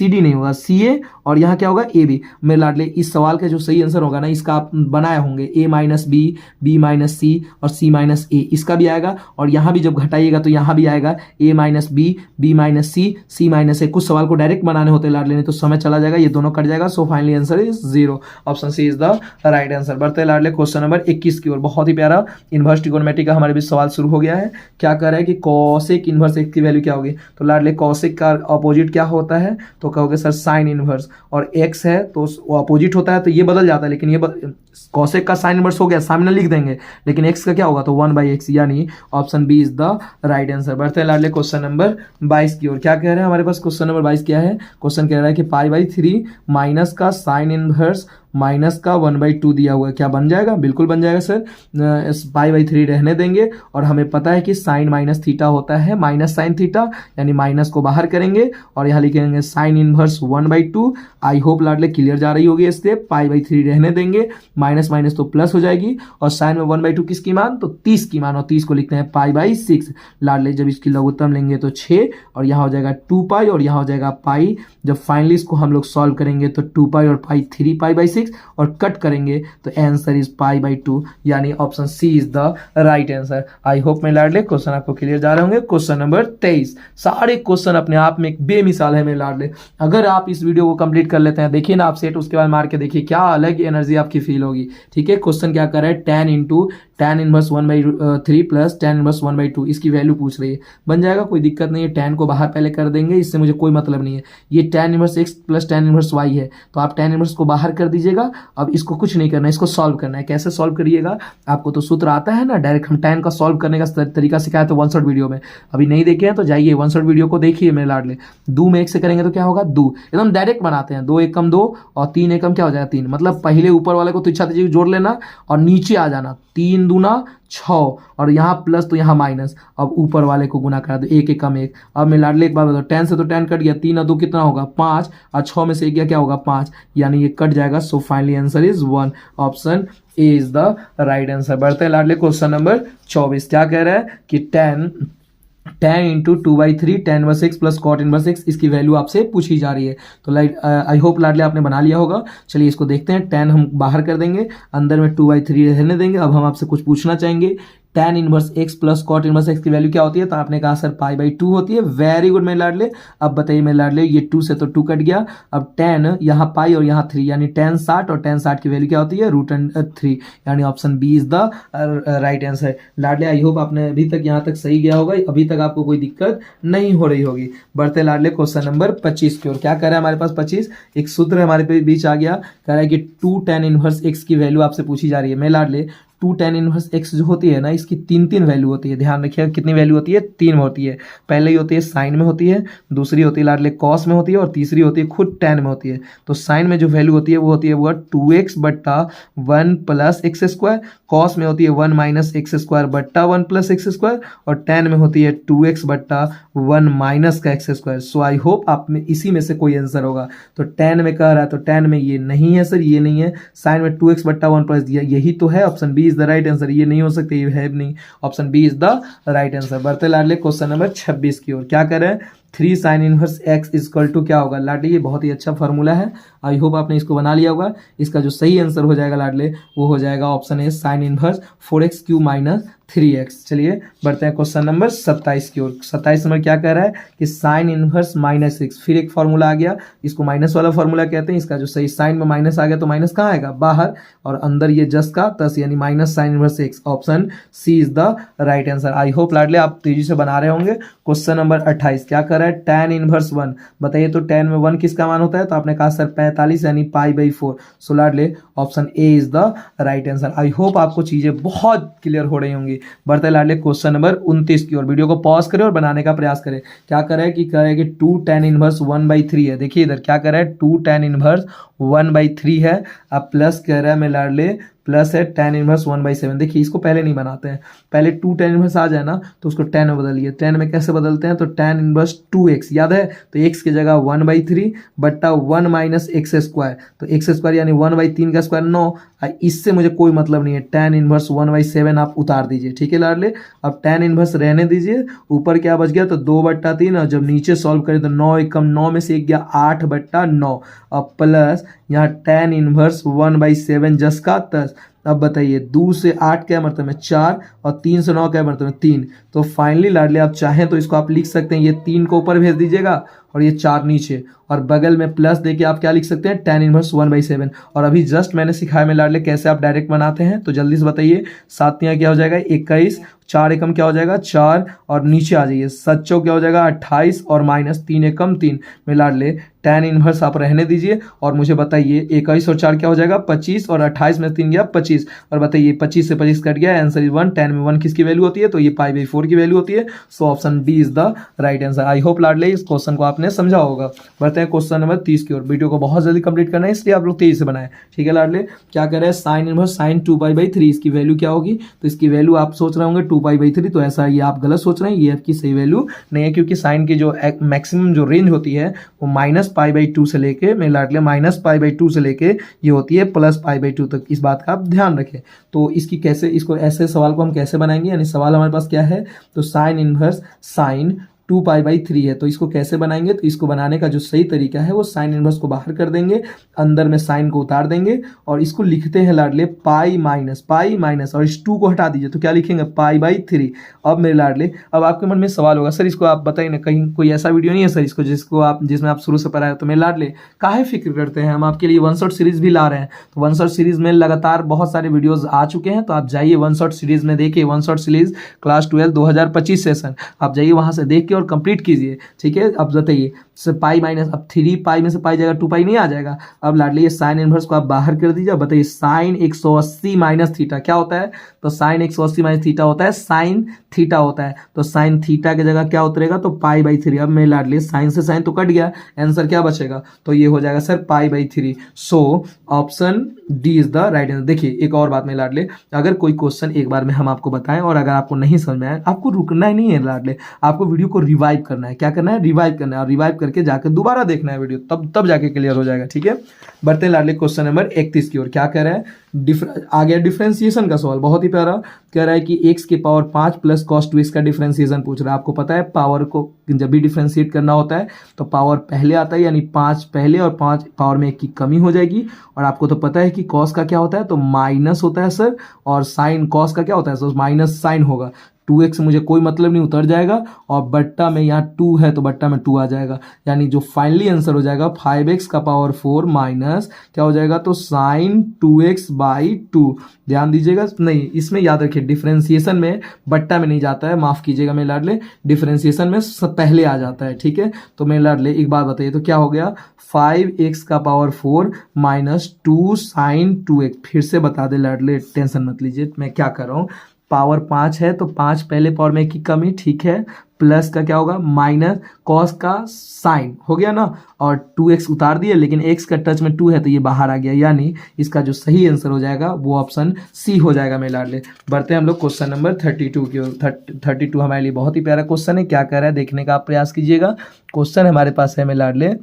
डी नहीं होगा, सी ए, और यहाँ क्या होगा ए बी। मेरे लाडले इस सवाल का जो सही आंसर होगा ना, इसका आप बनाए होंगे a - b, b - c और c - a, इसका भी आएगा। और यहाँ भी जब घटाइएगा तो यहाँ भी आएगा a - b, b - c, c - a। कुछ सवाल को डायरेक्ट बनाने होते हैं लाडले, नहीं तो समय चला जाएगा, ये दोनों कट जाएगा। So finally answer is 0, option C is the right answer. बढ़ते हैं लाडले क्वेश्चन नंबर 21 की ओर। बहुत ही प्यारा इनवर्स ट्रिगोनोमेट्री का हमारे भी सवाल शुरू हो गया है। क्या कर रहा है कि कॉसेक इनवर्स x की वैल्यू क्या होगी। तो लाडले कॉसेक का अपोजिट क्या होता है, तो कहोगे सर साइन इनवर्स, और x है तो वो अपोजिट होता है तो ये बदल जाता है, लेकिन ये कॉसेक का साइन इनवर्स हो गया, सामने लिख देंगे, लेकिन x का क्या होगा तो 1/x, यानी option B is the right answer. बढ़ते हैं लाडले क्वेश्चन नंबर 22 की ओर। क्या कह रहे हैं हमारे पास क्वेश्चन नंबर 22 क्या है। क्वेश्चन कह रहा है कि π/3 माइनस का साइन इनवर्स माइनस का 1/2 दिया हुआ है, क्या बन जाएगा। बिल्कुल बन जाएगा सर। π/3 रहने देंगे, और हमें पता है कि साइन माइनस थीटा होता है माइनस साइन थीटा, यानी माइनस को बाहर करेंगे और यहाँ लिखेंगे साइन इनवर्स 1/2। आई होप लाडले क्लियर जा रही होगी स्टेप। π/3 रहने देंगे, माइनस माइनस तो प्लस हो जाएगी, और साइन में 1/2 किसकी मान तो 30 की मान, और 30 को लिखते हैं π/6। लाडले जब इसकी लघुत्तम लेंगे तो 6, और यहाँ हो जाएगा 2π और यहाँ हो जाएगा पाई। जब फाइनली इसको हम लोग सॉल्व करेंगे तो 2π और पाई 3π/6, और कट करेंगे तो आंसर इज π/2, यानी option C is the right answer. I hope मेरे लाडले क्वेश्चन आपको क्लियर जा रहे होंगे। Question number 23। सारे क्वेश्चन अपने आप में एक बेमिसाल है मेरे लाडले। अगर आप इस वीडियो को कंप्लीट कर लेते हैं, देखिए ना आप सेट, उसके बाद मार के देखिए, क्या अलग एनर्जी आपकी फील होगी। ठीक है, क्वेश्चन क्या कर रहा है, tan inverse 1/3 plus tan inverse 1/2, इसकी वैल्यू पूछ रही है। बन जाएगा, कोई दिक्कत नहीं है। tan को बाहर पहले कर देंगे, इससे मुझे कोई मतलब नहीं है। ये tan inverse x plus tan inverse y है, तो आप tan इनवर्स को बाहर कर दीजिएगा। अब इसको कुछ नहीं करना है, इसको सॉल्व करना है। कैसे सॉल्व करिएगा, आपको तो सूत्र आता है ना, डायरेक्ट हम tan का सॉल्व करने का तरीका सिखाया तो 1 शॉट वीडियो में। अभी नहीं देखे हैं तो जाइए 1 शॉट वीडियो को देखिए मेरे लाडले। 2 में 1 से करेंगे तो क्या होगा 2, एकदम डायरेक्ट बनाते हैं। 2 एकम 2 और 3 एकम क्या हो जाएगा 3, मतलब पहले ऊपर वाले को तुच्छा तिच्छा जोड़ लेना और नीचे आ जाना। 3 दूना 6, और यहाँ प्लस तो यहाँ माइनस, अब ऊपर वाले को गुना करा दो, 1 एकम 1। अब मैं लाडले एक बार बताओ, 10 से तो 10 कट गया, 3 और 2 कितना होगा 5, और 6 में से 1 गया क्या होगा 5, यानी ये कट जाएगा। So finally answer is 1, option A is the right answer. बढ़ते हैं लाडले क्वेश्चन नंबर 24। क्या कह रहा है कि tan into 2/3 tan inverse x plus cot inverse x, इसकी वैल्यू आपसे पूछी जा रही है। तो आई होप लाडले आपने बना लिया होगा। चलिए इसको देखते हैं। tan हम बाहर कर देंगे, अंदर में 2/3 रहने देंगे। अब हम आपसे कुछ पूछना चाहेंगे, tan inverse x plus cot inverse x की वैल्यू क्या होती है। तो आपने कहा सर π/2 होती है। वेरी गुड मेरे लाडले। अब बताइए मेरे लाडले, ये 2 से तो 2 कट गया, अब tan यहाँ पाई और यहाँ 3, यानी tan 60, और tan 60 की वैल्यू क्या होती है √3, यानी option B is the right answer. लाडले आई होप आपने अभी तक यहाँ तक सही गया होगा, अभी तक आपको कोई दिक्कत नहीं हो रही होगी। बढ़ते लाडले क्वेश्चन नंबर 25 की ओर। क्या कर रहा है हमारे पास 25, एक सूत्र हमारे बीच आ गया, कह रहा है कि 2 tan इनवर्स x की वैल्यू आपसे पूछी जा रही है। मेरे लाडले 2 tan इनवर्स x जो होती है ना, इसकी 3 वैल्यू होती है। ध्यान रखिएगा कितनी वैल्यू होती है, 3 होती है। पहले ही होती है साइन में होती है, दूसरी होती है लाडले कॉस में होती है, और तीसरी होती है खुद tan में होती है। तो साइन में जो वैल्यू होती है वो होती है वो 2x/1 plus x square, cos में होती है 1 माइनस एक्स स्क्वायर बट्टा 1 प्लस एक्स स्क्वायर, और tan में होती है 2x/1 माइनस का x square. So I hope आप में इसी में से कोई आंसर होगा। तो tan में कह रहा है, तो tan में ये नहीं है सर, ये नहीं है। साइन में 2x/1 प्लस दिया, यही तो है, option B is the right answer, ये नहीं हो सकता, ये है नहीं, option B is the right answer. बढ़ते लाडले क्वेश्चन नंबर 26 की ओर। क्या करें, 3 sine inverse x equal to क्या होगा लाडले, ये बहुत ही अच्छा फॉर्मूला है, आई होप आपने इसको बना लिया होगा। इसका जो सही आंसर हो जाएगा लाडले वो हो जाएगा option A sine inverse 4x³ minus 3x। चलिए बढ़ते हैं क्वेश्चन नंबर 27 की ओर। 27 नंबर क्या कह रहा है कि साइन इनवर्स -6, फिर एक फॉर्मूला आ गया, इसको माइनस वाला फॉर्मूला कहते हैं। इसका जो सही साइन में माइनस आ गया तो माइनस कहाँ आएगा, बाहर, और अंदर ये जस का तस, यानी minus sine inverse x, option C is the right answer. I hope लाडले आप तेजी से बना रहे होंगे। क्वेश्चन नंबर 28 क्या कर रहा है, tan इनवर्स 1, बताइए तो tan में 1 किसका मान होता है, तो आपने कहा सर 45 यानी π/4। सो लाडले option A is the right answer. I hope आपको चीजें बहुत क्लियर हो रही होंगी। बढ़ते लाडले क्वेश्चन नंबर 29 की ओर। वीडियो को पॉज करें और बनाने का प्रयास करें। क्या कर रहा है कि कह रहा है कि 2 tan इनवर्स 1/3 है। देखिए इधर क्या कर रहा है, 2 tan इनवर्स 1/3 है। अब प्लस कह रहा है मैं लाडले प्लस है tan इनवर्स 1/7। देखिए इसको पहले नहीं बनाते हैं, पहले 2 tan इनवर्स आ जाए ना तो उसको tan में बदलिए। tan में कैसे बदलते हैं, तो tan इनवर्स 2x याद है, तो x की जगह 1/3 बट्टा 1 माइनस एक्स स्क्वायर, तो एक्स स्क्वायर यानी 1/3 का स्क्वायर 9। इससे मुझे कोई मतलब नहीं है, tan इनवर्स 1/7 आप उतार दीजिए, ठीक है लाडले। अब tan इनवर्स रहने दीजिए, ऊपर क्या बच गया, तो 2/3, और जब नीचे सॉल्व करें तो 9 एकम 9 में से 1 गया 8/9, अब प्लस यहाँ tan इनवर्स 1/7 जस का तस। अब बताइए 2 से 8 क्या मतलब में 4, और 3 से 9 क्या मतलब में 3। तो फाइनली लाडले आप चाहें तो इसको आप लिख सकते हैं, ये 3 को ऊपर भेज दीजिएगा और ये 4 नीचे, और बगल में प्लस देके आप क्या लिख सकते हैं, tan इनवर्स 1/7। और अभी जस्ट मैंने सिखाया मैं लाडले कैसे आप डायरेक्ट बनाते हैं, तो जल्दी से बताइए। 7 यहाँ क्या हो जाएगा 21, 4 एकम क्या हो जाएगा 4, और नीचे आ जाइए 7 चौक क्या हो जाएगा 28, और माइनस 3 एकम 3 में लाडले tan इनवर्स आप रहने दीजिए, और मुझे बताइए 21 और 4 क्या हो जाएगा 25, और 28 में 3 गया 25, और बताइए 25 से 25 कट गया, आंसर इज 1। tan में 1 किसकी वैल्यू होती है, तो ये π/4 की वैल्यू होती है। सो option D is the right answer. I hope लाडले इस क्वेश्चन को आपने समझा होगा। बढ़ते हैं क्वेश्चन नंबर 30 की ओर। वीडियो को बहुत जल्दी कंप्लीट करना है, इसलिए आप लोग तेजी से बनाएं, ठीक है लाडले। क्या कर रहे हैं, साइन इनवर्स साइन 2π/3, इसकी वैल्यू क्या होगी, तो इसकी वैल्यू आप सोच रहे होंगे 2π/3, तो ऐसा ये आप गलत सोच रहे हैं, ये आपकी सही वैल्यू नहीं है, क्योंकि साइन की जो मैक्सिमम जो रेंज होती है वो -π/2 से लेके मैं लाडले -π/2 से लेके ये होती है +π/2 तक। इस बात का आप ध्यान रखें। तो इसकी कैसे, इसको ऐसे सवाल को हम कैसे बनाएंगे, यानी सवाल हमारे पास क्या है, तो साइन इनवर्स साइन 2π/3 है, तो इसको कैसे बनाएंगे, तो इसको बनाने का जो सही तरीका है वो साइन इनवर्स को बाहर कर देंगे, अंदर में साइन को उतार देंगे, और इसको लिखते हैं लाडले पाई माइनस, और इस 2 को हटा दीजिए तो क्या लिखेंगे π/3। अब मेरे लाडले, अब आपके मन में सवाल होगा सर इसको आप बताइए ना, कहीं कोई ऐसा वीडियो नहीं है सर इसको जिसमें आप शुरू से पढ़ाए, तो मेरे लाडले काहे फिक्र करते हैं, हम आपके लिए वन शॉट सीरीज भी ला रहे हैं। तो वन शॉट सीरीज में लगातार बहुत सारे वीडियोज आ चुके हैं, तो आप जाइए वन शॉट सीरीज में देखिए, one shot series class 12 2025 session, आप जाइए वहां से देख के और कंप्लीट कीजिए, ठीक है। अब बताइए पाई माइनस, अब 3π में से पाई जाएगा 2π नहीं आ जाएगा। अब लाडली ये साइन इनवर्स को आप बाहर कर दीजिए। अब बताइए साइन 180 माइनस थीटा क्या होता है, तो साइन 180 माइनस थीटा होता है साइन थीटा होता है, तो साइन थीटा की जगह क्या उतरेगा, तो π/3। अब मेरे लाडली साइन से साइन तो कट गया, आंसर क्या बचेगा, तो ये हो जाएगा sir π/3। So option D is the right answer. देखिए एक और बात मेरे लाडले, अगर कोई क्वेश्चन एक बार में हम आपको बताएं और अगर आपको नहीं समझ में आए, आपको रुकना ही नहीं है लाडले, आपको वीडियो को रिवाइव करना है। क्या करना है, रिवाइव करना है, और रिवाइव करके जाकर दोबारा देखना है वीडियो, तब जाके क्लियर हो जाएगा, ठीक है। बढ़ते हैं लाडले क्वेश्चन नंबर 31 की ओर। क्या कह रहा है, आ गया डिफरेंशिएशन का सवाल, बहुत ही प्यारा। कह रहा है कि x की पावर 5 प्लस cos 2x का डिफरेंशिएशन पूछ रहा है। आपको पता है पावर को जब भी डिफरेंशिएट करना होता है तो पावर पहले आता है, यानी 5 पहले और 5 पावर में 1 की कमी हो जाएगी। और आपको तो पता है कि cos का क्या होता है, तो माइनस होता है सर, और साइन cos का क्या होता है सर, माइनस साइन होगा। 2x से मुझे कोई मतलब नहीं, उतर जाएगा, और बट्टा में यहाँ 2 है तो बट्टा में 2 आ जाएगा, यानी जो फाइनली आंसर हो जाएगा 5x का पावर 4 माइनस क्या हो जाएगा, तो साइन 2x/2। ध्यान दीजिएगा, नहीं इसमें याद रखिए डिफरेंशिएशन में बट्टा में नहीं जाता है, माफ कीजिएगा मेरे लाडले, डिफरेंशिएशन में सब पहले आ जाता है, ठीक है। तो मेरे लाडले एक बात बताइए, तो क्या हो गया 5x का पावर 4 माइनस 2 साइन 2x। फिर से बता दे लाडले, टेंशन मत लीजिए, मैं क्या कर रहा हूँ, पावर 5 है तो 5 पहले पावर में 1 की कमी, ठीक है, प्लस का क्या होगा माइनस कॉस का साइन हो गया ना, और 2x उतार दिए, लेकिन x का टच में 2 है तो ये बाहर आ गया, यानी इसका जो सही आंसर हो जाएगा वो ऑप्शन सी हो जाएगा मेरे लाडले। बढ़ते हैं हम लोग क्वेश्चन नंबर 32 की ओर। 32 हमारे लिए बहुत ही प्यारा क्वेश्चन है। क्या कह रहा है देखने का आप प्रयास कीजिएगा। क्वेश्चन हमारे पास है मेरे लाडले,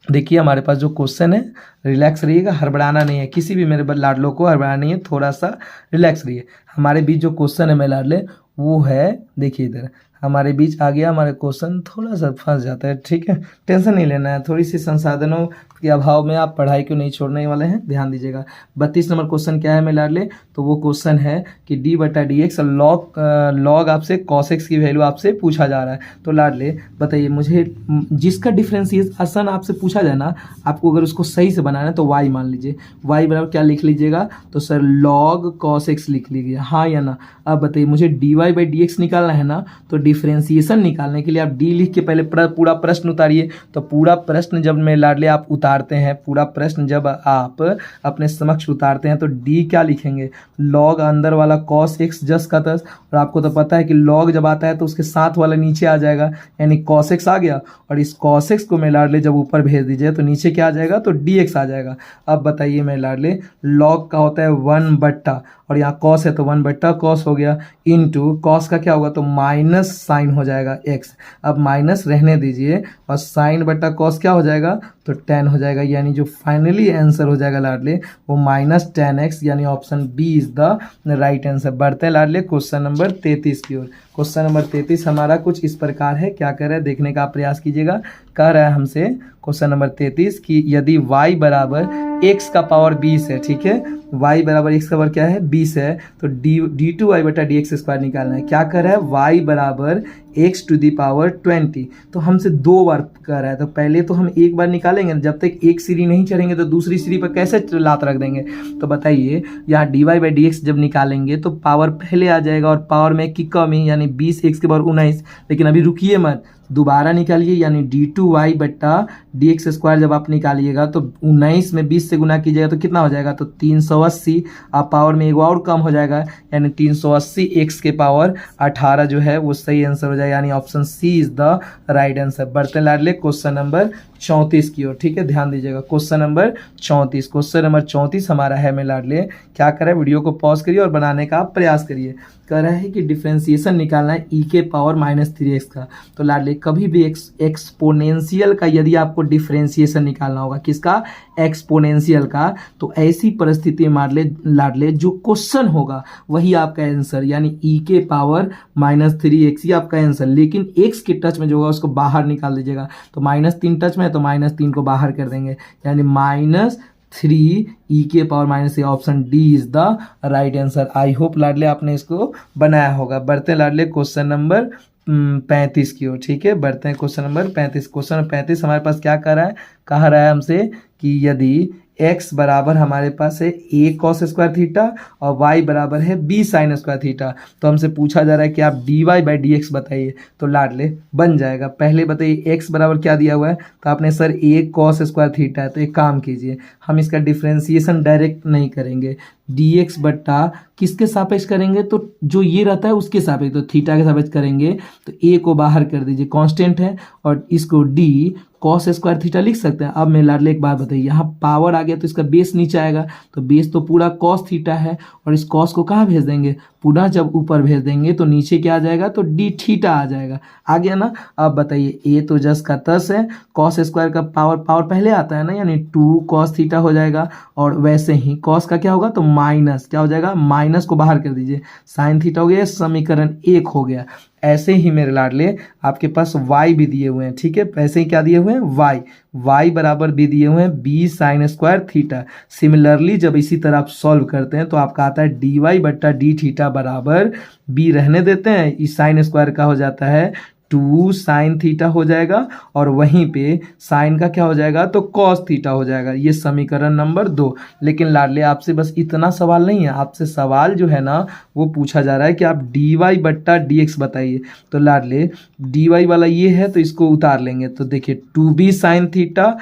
देखिए हमारे पास जो क्वेश्चन है, रिलैक्स रहिएगा, हड़बड़ाना नहीं है, किसी भी मेरे लाडलों को हड़बड़ाना नहीं है, थोड़ा सा रिलैक्स रहिए। हमारे बीच जो क्वेश्चन है मेरे लाडले वो है, देखिए इधर हमारे बीच आ गया हमारे क्वेश्चन, थोड़ा सा फंस जाता है, ठीक है, टेंशन नहीं लेना है, थोड़ी सी संसाधनों के अभाव में आप पढ़ाई को नहीं छोड़ने वाले हैं, ध्यान दीजिएगा। 32 नंबर क्वेश्चन क्या है मेरे लाडले, तो वो क्वेश्चन है कि डी बटा डी एक्स लॉग आपसे कॉस एक्स की वैल्यू आपसे पूछा जा रहा है। तो लाडले बताइए मुझे, जिसका डिफ्रेंसिएशन आपसे पूछा जाए ना, आपको अगर उसको सही से बनाना है तो वाई मान लीजिए, वाई बराबर क्या लिख लीजिएगा, तो सर लॉग कॉस एक्स लिख लीजिए, हाँ या ना। अब बताइए मुझे d y by d x निकालना है ना, तो डिफ्रेंसिएशन निकालने के लिए आप डी लिख के पहले पूरा प्रश्न उतारिए। तो पूरा प्रश्न जब मेरे लाडले आप उतारते हैं, पूरा प्रश्न जब आप अपने समक्ष उतारते हैं तो डी क्या लिखेंगे, लॉग अंदर वाला कॉस एक्स जस का तस, और आपको तो पता है कि लॉग जब आता है तो उसके साथ वाला नीचे आ जाएगा, यानी कॉस एक्स आ गया, और इस कॉस एक्स को मेरे लाडले जब ऊपर भेज दीजिए तो नीचे क्या आ जाएगा, तो डी एक्स आ जाएगा। अब बताइए मेरे लाडले, लॉग का होता है 1/, और यहाँ कॉस है तो 1/, कॉस हो गया, इनटू कॉस का क्या होगा, तो माइनस साइन हो जाएगा एक्स। अब माइनस रहने दीजिए, और साइन बटा कॉस क्या हो जाएगा, तो 10 हो जाएगा, यानी जो फाइनली आंसर हो जाएगा लाडले वो -10x, यानी option B is the right answer. बढ़ते हैं लाडले क्वेश्चन नंबर 33 की ओर। क्वेश्चन नंबर 33 हमारा कुछ इस प्रकार है, क्या कह रहा है देखने का प्रयास कीजिएगा। कह रहा है हमसे क्वेश्चन नंबर 33 कि यदि y बराबर x का पावर 20 है, ठीक है, y बराबर x का पावर क्या है 20 है, तो d2y बटा dx स्क्वायर निकालना है। क्या कर रहा है, y बराबर x टू दी पावर 20, तो हमसे 2 बार कर रहा है, तो पहले तो हम एक बार निकालेंगे, जब तक एक सीढ़ी नहीं चढ़ेंगे तो दूसरी सीढ़ी पर कैसे लात रख देंगे। तो बताइए यहाँ dy बाई डी एक्स जब निकालेंगे तो पावर पहले आ जाएगा, और पावर में की कमी, यानी 20 x के पावर 19, लेकिन अभी रुकिए मत, दोबारा निकालिए, यानी d2y बट्टा डी एक्स स्क्वायर जब आप निकालिएगा तो 19 में 20 से गुना कीजिएगा तो कितना हो जाएगा, तो 380, आप पावर में एक और कम हो जाएगा, यानी 380 x के पावर 18 जो है वो सही आंसर हो जाएगा, यानी option C is the right answer. बढ़ते लाडले क्वेश्चन नंबर 34 की ओर, ठीक है, ध्यान दीजिएगा। क्वेश्चन नंबर 34 हमारा है मेरे लाडले, क्या करें, वीडियो को पॉज करिए और बनाने का प्रयास करिए। कह रहा है कि डिफ्रेंसिएशन निकालना है e के पावर -3x का। तो लाडले कभी भी एक्सपोनेंशियल का यदि आपको डिफ्रेंसिएशन निकालना होगा, किसका, एक्सपोनेंशियल का, तो ऐसी परिस्थिति में लाडले जो क्वेश्चन होगा वही आपका आंसर, यानी e के पावर -3x ही आपका आंसर, लेकिन x के टच में जो होगा उसको बाहर निकाल दीजिएगा। तो -3 टच में है तो -3 को बाहर कर देंगे, यानी -3 e के power -3, option D is the right answer. I hope लाडले आपने इसको बनाया होगा। बढ़ते लाडले क्वेश्चन नंबर 35 की ओर, ठीक है, बढ़ते हैं क्वेश्चन नंबर 35। क्वेश्चन नंबर 35 हमारे पास क्या कह रहा है हमसे कि यदि x बराबर हमारे पास है a cos स्क्वायर थीटा और y बराबर है b साइन स्क्वायर थीटा, तो हमसे पूछा जा रहा है कि आप dy बाई डी एक्स बताइए। तो लाडले बन जाएगा, पहले बताइए x बराबर क्या दिया हुआ है, तो आपने sir a cos square theta है, तो एक काम कीजिए, हम इसका डिफ्रेंसिएशन डायरेक्ट नहीं करेंगे, dx बट्टा किसके सापेक्ष करेंगे, तो जो ये रहता है उसके सापेक्ष, तो थीटा के सापेक्ष करेंगे, तो a को बाहर कर दीजिए, कांस्टेंट है, और इसको d कॉस स्क्वायर थीटा लिख सकते हैं। अब मैं लाडले एक बात बताइए, यहाँ पावर आ गया तो इसका बेस नीचे आएगा, तो बेस तो पूरा कॉस थीटा है, और इस कॉस को कहाँ भेज देंगे, पुनः जब ऊपर भेज देंगे तो नीचे क्या आ जाएगा, तो डी थीटा आ जाएगा, आ गया ना। अब बताइए ए तो जस का तस है, कॉस स्क्वायर का पावर पहले आता है ना, यानी 2 कॉस थीटा हो जाएगा, और वैसे ही कॉस का क्या होगा, तो माइनस क्या हो जाएगा, माइनस को बाहर कर दीजिए, साइन थीटा हो गया, समीकरण 1 हो गया। ऐसे ही मेरे लाडले आपके पास y भी दिए हुए हैं, ठीक है, ऐसे ही क्या दिए हुए हैं, y बराबर भी दिए हुए हैं b sine square theta. Similarly जब इसी तरह आप सॉल्व करते हैं तो आपका आता है dy बट्टा डी थीटा बराबर b, रहने देते हैं, इस साइन स्क्वायर का हो जाता है 2 साइन थीटा हो जाएगा, और वहीं पे साइन का क्या हो जाएगा, तो कॉस थीटा हो जाएगा। ये समीकरण नंबर 2। लेकिन लाडले आपसे बस इतना सवाल नहीं है, आपसे सवाल जो है ना वो पूछा जा रहा है कि आप डी वाई बट्टा डी एक्स बताइए। तो लाडले डी वाई वाला ये है तो इसको उतार लेंगे, तो देखिए 2b sine theta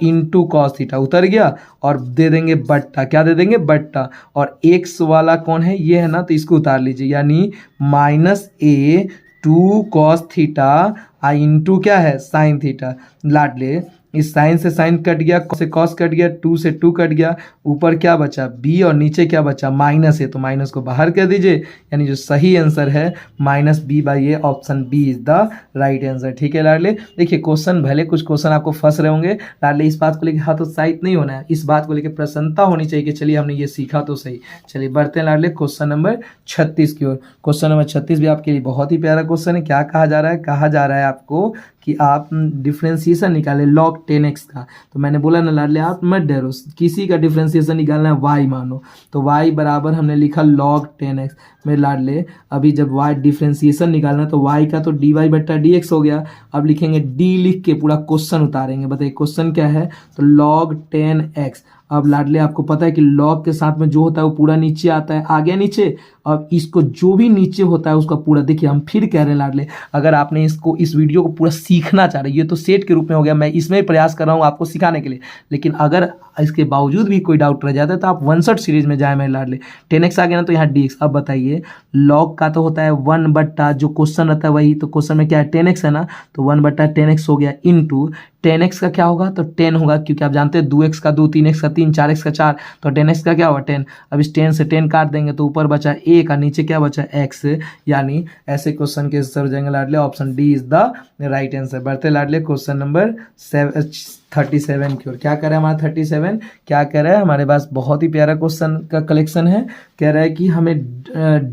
into cos theta उतर गया, और दे देंगे बट्टा, क्या दे देंगे, बट्टा, और एक्स वाला कौन है, ये है ना, तो इसको उतार लीजिए, यानी -a 2 cos थीटा इंटू क्या है, साइन थीटा। लाडले इस साइन से साइन कट गया, cos से cos कट गया, 2 से 2 कट गया, ऊपर क्या बचा b और नीचे क्या बचा माइनस है, तो माइनस को बाहर कर दीजिए, यानी जो सही आंसर है -b/a, option B is the right answer. ठीक है लाडले, देखिए क्वेश्चन भले कुछ क्वेश्चन आपको फंस रहे होंगे लाडले, इस बात को लेकर हतोत्साहित नहीं होना है, इस बात को लेकर प्रसन्नता होनी चाहिए कि चलिए हमने ये सीखा तो सही। चलिए बढ़ते हैं लाडले क्वेश्चन नंबर 36 की ओर। क्वेश्चन नंबर 36 भी आपके लिए बहुत ही प्यारा क्वेश्चन है। क्या कहा जा रहा है? कहा जा रहा है आपको कि आप डिफ्रेंसिएशन निकालें log 10x का। तो मैंने बोला ना लाडले आप मत डरो, किसी का डिफ्रेंसिएशन निकालना है y मानो, तो y बराबर हमने लिखा log 10x में लाडले। अभी जब y डिफ्रेंसिएशन निकालना है तो y का तो dy/dx हो गया। अब लिखेंगे d लिख के पूरा क्वेश्चन उतारेंगे। बताइए क्वेश्चन क्या है? तो log 10x। अब लाडले आपको पता है कि log के साथ में जो होता है वो पूरा नीचे आता है, आ गया नीचे। अब इसको जो भी नीचे होता है उसका पूरा, देखिए हम फिर कह रहे हैं लाडले, अगर आपने इसको इस वीडियो को पूरा सीखना चाह रहे हैं, ये तो सेट के रूप में हो गया, मैं इसमें प्रयास कर रहा हूँ आपको सिखाने के लिए, लेकिन अगर इसके बावजूद भी कोई डाउट रह जाता है तो आप 1 सीरीज में जाए मेरे लाडले। 10x आ गया ना तो यहाँ dx। अब बताइए log का तो होता है 1/, जो क्वेश्चन रहता है वही, तो क्वेश्चन में क्या है 10x है ना, तो 1/10x हो गया, इनटू 10x का क्या होगा? तो 10 होगा, क्योंकि आप जानते हैं 2x का 2, 3x का 3, 4x का 4, तो 10x का क्या होगा 10। अब इस 10 से 10 काट देंगे तो ऊपर बचा a का, नीचे क्या बचा x, यानी ऐसे क्वेश्चन के आंसर हो जाएंगे लाडले, option D is the right answer. बढ़ते लाडले क्वेश्चन नंबर 37 की ओर। क्या कह रहा है हमारा 37? क्या कह रहा है? हमारे पास बहुत ही प्यारा क्वेश्चन का कलेक्शन है। कह रहा है कि हमें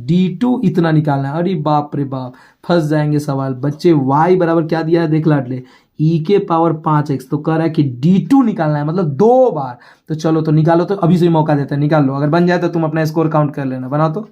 d2 इतना निकालना है। अरे बाप रे बाप, फंस जाएंगे सवाल बच्चे। y बराबर क्या दिया है देख लाडले, e⁻⁴ 5x, तो कह रहा है कि d2 निकालना है, मतलब 2 बार। तो चलो तो निकालो, तो अभी से मौका देते हैं, निकाल लो। अगर बन जाए तो तुम अपना स्कोर काउंट कर लेना। बनाओ तो,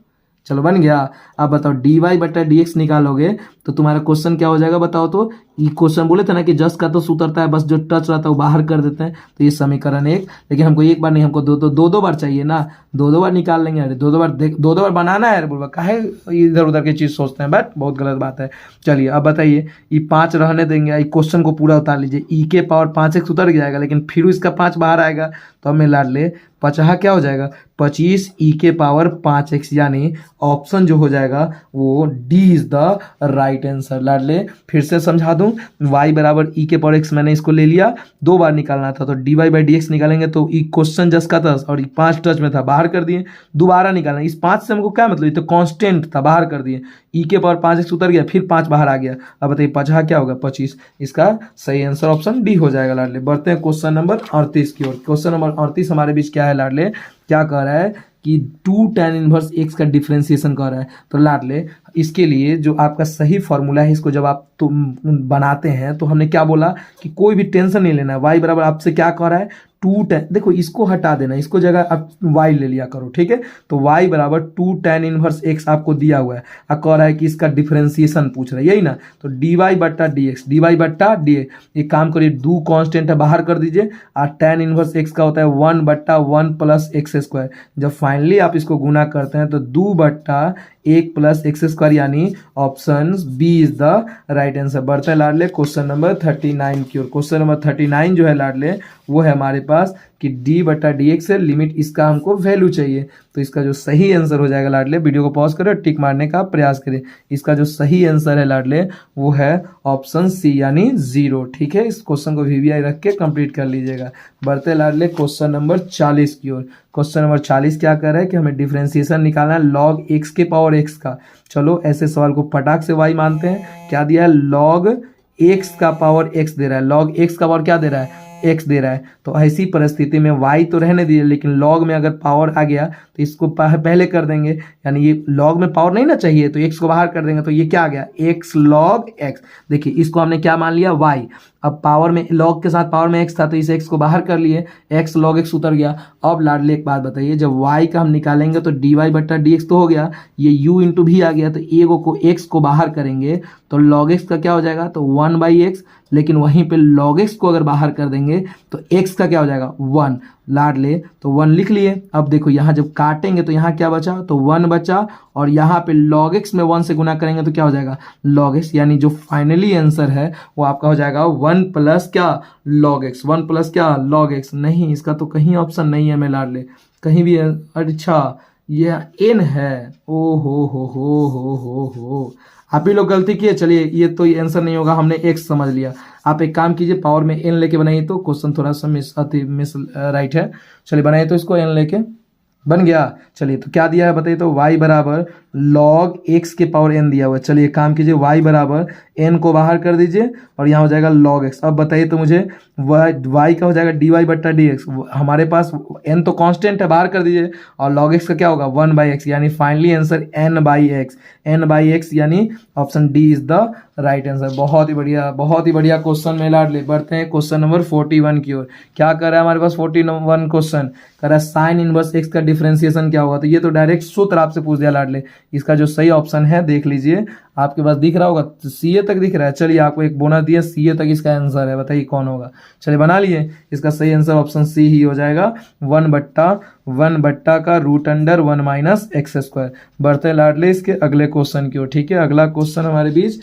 चलो बन गया। अब बताओ dy/dx निकालोगे तो तुम्हारा क्वेश्चन क्या हो जाएगा बताओ तो। ये क्वेश्चन बोले थे ना कि जस्ट का तो सूत्रता है, बस जो टच रहता है वो बाहर कर देते हैं, तो ये समीकरण 1। लेकिन हमको एक बार नहीं, हमको दो बार चाहिए ना, दो बार निकाल लेंगे। अरे दो बार बनाना है। अरे बोलबा काहे इधर उधर की चीज़ सोचते हैं, बट बहुत गलत बात है। चलिए अब बताइए, ये 5 रहने देंगे, ये क्वेश्चन को पूरा उतार लीजिए। e⁻⁵ उतर जाएगा, लेकिन फिर इसका 5 बाहर आएगा, तो हमें लाडले 50 क्या हो जाएगा 25 e⁻⁵, यानी ऑप्शन जो हो जाएगा वो D is the right answer. लाडले फिर से समझा दूं, y बराबर e⁻x मैंने इसको ले लिया, 2 बार निकालना था, तो dy/dx निकालेंगे तो ई क्वेश्चन जस्ट का था और 5 टच में था, बाहर कर दिए। दोबारा निकालना, इस 5 से हमको क्या मतलब, ये तो कांस्टेंट था, बाहर कर दिए। e⁻⁵ उतर गया, फिर 5 बाहर आ गया। अब बताइए 50 क्या होगा 25। इसका सही आंसर ऑप्शन डी हो जाएगा लाडले। बढ़ते हैं क्वेश्चन नंबर 38 की ओर। क्वेश्चन नंबर 38 हमारे बीच क्या है लाडले? क्या कह रहा है कि 2 tan इनवर्स x का डिफरेंशिएशन कर रहा है। तो लाडले इसके लिए जो आपका सही फॉर्मूला है, इसको जब आप बनाते हैं तो हमने क्या बोला कि कोई भी टेंशन नहीं लेना है। y बराबर आपसे क्या कह रहा है 2 tan, देखो इसको हटा देना, इसको जगह आप y ले लिया करो, ठीक है। तो y बराबर 2 tan इनवर्स x आपको दिया हुआ है, और कह रहा है कि इसका डिफरेंशिएशन पूछ रहा है, यही ना। तो dy/dx, एक काम करिए, 2 कांस्टेंट है बाहर कर दीजिए, और tan इनवर्स x का होता है 1/1 + x²। जब फाइनली आप इसको गुना करते हैं तो 2/1 + x², यानी option B is the right answer. बढ़ते हैं लाडले क्वेश्चन नंबर 39 की ओर। क्वेश्चन नंबर 39 जो है लाडले वो है हमारे पास कि d/dx से लिमिट, इसका हमको वैल्यू चाहिए। तो इसका जो सही आंसर हो जाएगा लाडले, वीडियो को पॉज करें, टिक मारने का प्रयास करें। इसका जो सही आंसर है लाडले वो है ऑप्शन सी, यानी 0। ठीक है, इस क्वेश्चन को वीवीआई रख के कंप्लीट कर लीजिएगा। बढ़ते लाडले क्वेश्चन नंबर 40 की ओर। क्वेश्चन नंबर 40 क्या कर रहा है कि हमें डिफरेंशिएशन निकालना है log x⁻x का। चलो ऐसे सवाल को फटाक से y मानते हैं। क्या दिया है? log x⁻x दे रहा है, log x का पावर क्या दे रहा है? x दे रहा है। तो ऐसी परिस्थिति में y तो रहने दीजिए, लेकिन log में अगर पावर आ गया तो इसको पहले कर देंगे, यानी ये log में पावर नहीं ना चाहिए, तो x को बाहर कर देंगे, तो ये क्या आ गया x log x। देखिए इसको हमने क्या मान लिया y। अब पावर में log के साथ पावर में x था, तो इस x को बाहर कर लिए, x log x उतर गया। अब लाडले एक बात बताइए, जब y का हम निकालेंगे तो dy/dx तो हो गया, ये u इंटू भी आ गया, तो एगो को x को बाहर करेंगे तो log x का क्या हो जाएगा? तो 1/x। लेकिन वहीं पे log x को अगर बाहर कर देंगे तो x का क्या हो जाएगा? 1। लाडले तो 1 लिख लिए। अब देखो यहाँ जब काटेंगे तो यहाँ क्या बचा? तो 1 बचा, और यहाँ पे log x में 1 से गुना करेंगे तो क्या हो जाएगा? log x, यानी जो फाइनली आंसर है वो आपका हो जाएगा 1 + क्या? log x। 1 + क्या? log x। नहीं, इसका तो कहीं ऑप्शन नहीं है मेरे लाडले, कहीं भी। अच्छा ये n है। ओ हो। आप ही लोग गलती किए। चलिए ये तो आंसर नहीं होगा, हमने x समझ लिया। आप एक काम कीजिए, पावर में n लेके बनाइए तो क्वेश्चन थोड़ा सा मिस राइट है। चलिए बनाइए तो इसको n लेके, बन गया। चलिए तो क्या दिया है बताइए तो y बराबर log x के पावर n दिया हुआ है। चलिए काम कीजिए, y बराबर n को बाहर कर दीजिए और यहाँ हो जाएगा log x। अब बताइए तो मुझे y का हो जाएगा dy बट्टा dx। हमारे पास n तो कांस्टेंट है, बाहर कर दीजिए, और log x का क्या होगा 1/x, यानी फाइनली आंसर n/x यानी option D is the right answer. बहुत ही बढ़िया, बहुत ही बढ़िया क्वेश्चन में लाडले। बढ़ते हैं क्वेश्चन नंबर 41 की ओर। क्या कर रहा है हमारे पास 41 क्वेश्चन कर रहा है साइन इनवर्स x का डिफरेंशिएशन क्या होगा। तो ये तो डायरेक्ट सूत्र आपसे पूछ दिया लाडले। इसका जो सही ऑप्शन है देख लीजिए, आपके पास दिख रहा होगा, तो CA तक दिख रहा है। चलिए आपको एक बोनस दिया, CA तक इसका आंसर है, बताइए कौन होगा। चलिए बना लिए, इसका सही आंसर ऑप्शन सी ही हो जाएगा, 1/1 का √1 - x²। बढ़ते हैं लाडले इसके अगले क्वेश्चन की ओर। ठीक है, अगला क्वेश्चन हमारे बीच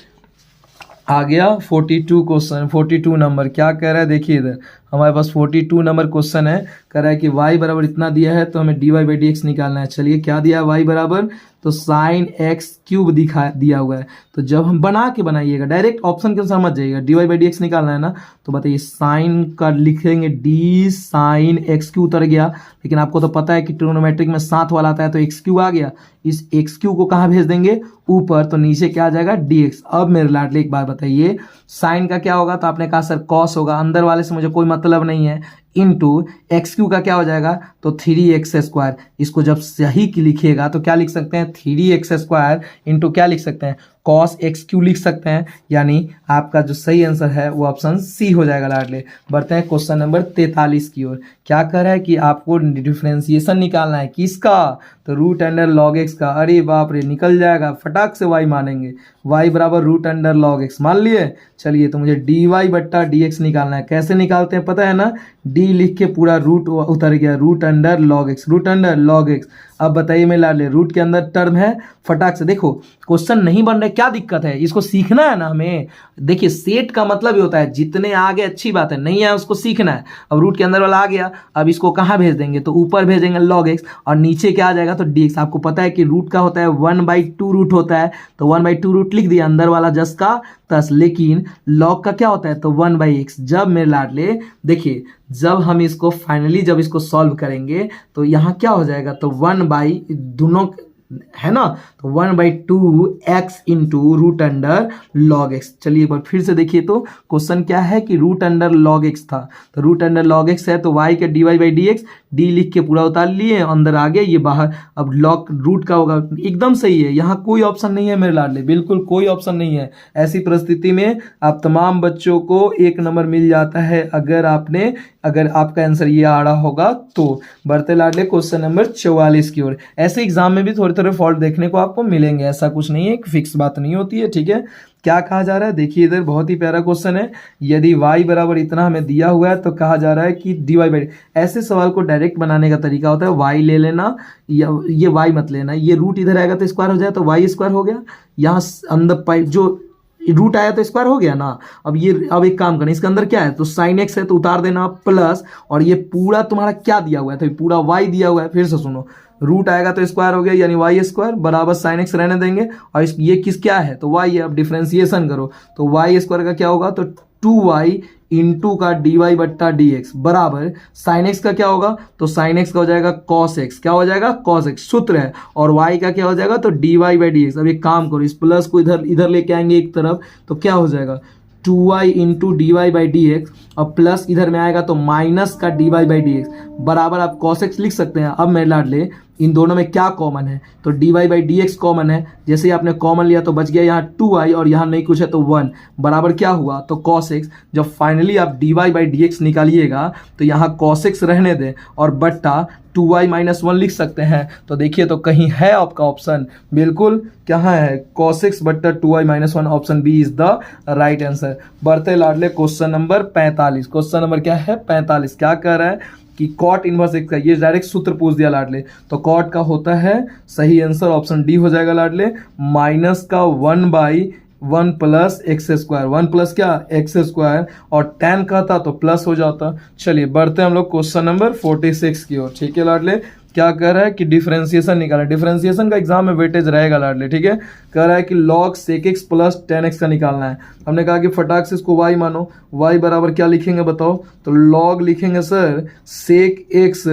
आ गया 42 क्वेश्चन, 42 नंबर। क्या कह रहा है देखिए, इधर हमारे पास 42 नंबर क्वेश्चन है। कह रहा है कि y बराबर इतना दिया है तो हमें dy/dx निकालना है। चलिए क्या दिया है y बराबर, तो साइन x³ दिया हुआ है। तो जब हम बना के बनाइएगा, डायरेक्ट ऑप्शन के अनुसार मत जाइएगा, dy/dx निकालना है ना। तो बताइए साइन का लिखेंगे d साइन x³ उतर गया, लेकिन आपको तो पता है कि ट्रिग्नोमेट्रिक में साथ वाला आता है, तो x³ आ गया। इस x³ को कहाँ भेज देंगे, ऊपर, तो नीचे क्या आ जाएगा dx। अब मेरे लाडले एक बात बताइए, साइन का क्या होगा, तो आपने कहा सर कॉस होगा, अंदर वाले से मुझे कोई मतलब नहीं है, इनटू x³ का क्या हो जाएगा, तो 3x²। इसको जब सही की लिखिएगा तो क्या लिख सकते हैं, 3x² इंटू क्या लिख सकते हैं, cos x³ लिख सकते हैं। यानी आपका जो सही आंसर है वो ऑप्शन सी हो जाएगा लाडले। बढ़ते हैं क्वेश्चन नंबर 43 की ओर। क्या कर रहा है कि आपको डिफरेंशिएशन निकालना है, किसका, तो √log x का। अरे बाप रे, निकल जाएगा, फटाक से y मानेंगे, y बराबर √log x मान लिए। चलिए तो मुझे dy/dx निकालना है। कैसे निकालते हैं पता है ना, d लिख के पूरा रूट उतर गया, √log x। अब बताइए मेरे लाडले, रूट के अंदर टर्म है, फटाक से देखो क्वेश्चन नहीं बन रहे, क्या दिक्कत है, इसको सीखना है ना हमें। देखिए सेट का मतलब ही होता है जितने आगे अच्छी बात है, नहीं है उसको सीखना है। अब रूट के अंदर वाला आ गया, अब इसको कहाँ भेज देंगे, तो ऊपर भेजेंगे log x, और नीचे क्या आ जाएगा, तो dx। आपको पता है कि रूट का होता है 1/2 रूट होता है, तो 1/2 रूट लिख दिया, अंदर वाला जस का तस। लेकिन log का क्या होता है, तो 1/x। जब मेरे लाडले देखिए, जब हम इसको फाइनली जब इसको सॉल्व करेंगे तो यहाँ क्या हो जाएगा, तो 1/ दोनों है ना, तो 1/2x इंटू √log x। चलिए एक बार फिर से देखिए, तो क्वेश्चन क्या है कि √log x था, तो √log x है तो y के dy/dx, d लिख के पूरा उतार लिए, अंदर आ गया, ये बाहर। अब log रूट का होगा, एकदम सही है, यहाँ कोई ऑप्शन नहीं है मेरे लाडले, बिल्कुल कोई ऑप्शन नहीं है। ऐसी परिस्थिति में आप तमाम बच्चों को 1 नंबर मिल जाता है, अगर आपका आंसर ये आ रहा होगा तो। बढ़ते लाडले क्वेश्चन नंबर 44 की ओर। ऐसे एग्जाम में भी थोड़े थोड़े फॉल्ट देखने को आपको मिलेंगे, ऐसा कुछ नहीं है, फिक्स बात नहीं होती है। ठीक है, क्या कहा जा रहा है देखिए, इधर बहुत ही प्यारा क्वेश्चन है। यदि y बराबर इतना हमें दिया हुआ है तो कहा जा रहा है कि dy/, ऐसे सवाल को डायरेक्ट बनाने का तरीका होता है, y ले लेना, या ये y मत लेना, ये रूट इधर आएगा तो स्क्वायर हो जाए, तो y² हो गया। यहाँ अंदर जो रूट आया तो स्क्वायर हो गया ना। अब एक काम करना, इसके अंदर क्या है, तो साइन x है तो उतार देना प्लस, और ये पूरा तुम्हारा क्या दिया हुआ है, तो पूरा y दिया हुआ है। फिर से सुनो, रूट आएगा तो स्क्वायर हो गया, यानी y² बराबर साइन x रहने देंगे, और ये किस क्या है, तो y है। अब डिफरेंशिएशन करो तो y² का क्या होगा, तो 2y इंटू का dy/dx बराबर साइन x का क्या होगा, तो साइन x का हो जाएगा cos x। क्या हो जाएगा, cos x सूत्र है, और y का क्या हो जाएगा, तो dy/dx। अब एक काम करो, इस प्लस को इधर लेके आएंगे एक तरफ, तो क्या हो जाएगा, 2y इंटू dy/dx, और प्लस इधर में आएगा तो माइनस का dy/dx बराबर आप cos x लिख सकते हैं। अब मेरे लाडले इन दोनों में क्या कॉमन है, तो dy/dx कॉमन है, जैसे ही आपने कॉमन लिया तो बच गया यहाँ 2y, और यहाँ नहीं कुछ है तो 1 बराबर क्या हुआ, तो cos x। जब फाइनली आप dy/dx निकालिएगा तो यहाँ cos x रहने दें, और बट्टा 2y - 1 लिख सकते हैं। तो देखिए तो कहीं है आपका ऑप्शन, बिल्कुल कहाँ है, cos x बट्टा 2y - 1, option B is the right answer. बढ़ते लाडले क्वेश्चन नंबर 45। क्वेश्चन नंबर क्या है 45। क्या कह रहा है कि cot इनवर्स x का, ये डायरेक्ट सूत्र पूछ दिया लाडले, तो cot का होता है सही आंसर ऑप्शन डी हो जाएगा लाडले, माइनस का 1/1 प्लस x², 1 प्लस क्या x², और tan का था तो प्लस हो जाता। चलिए बढ़ते हैं हम लोग क्वेश्चन नंबर 46 की ओर। ठीक है लाडले, क्या कह रहा है कि डिफरेंशिएशन निकाला। डिफरेंशिएशन का एग्जाम में वेटेज रहेगा लाडले, ठीक है। कह रहा है कि log sec x plus ten x का निकालना है। हमने कहा कि फटाक से इसको y मानो, y बराबर क्या लिखेंगे बताओ, तो log लिखेंगे sir sec x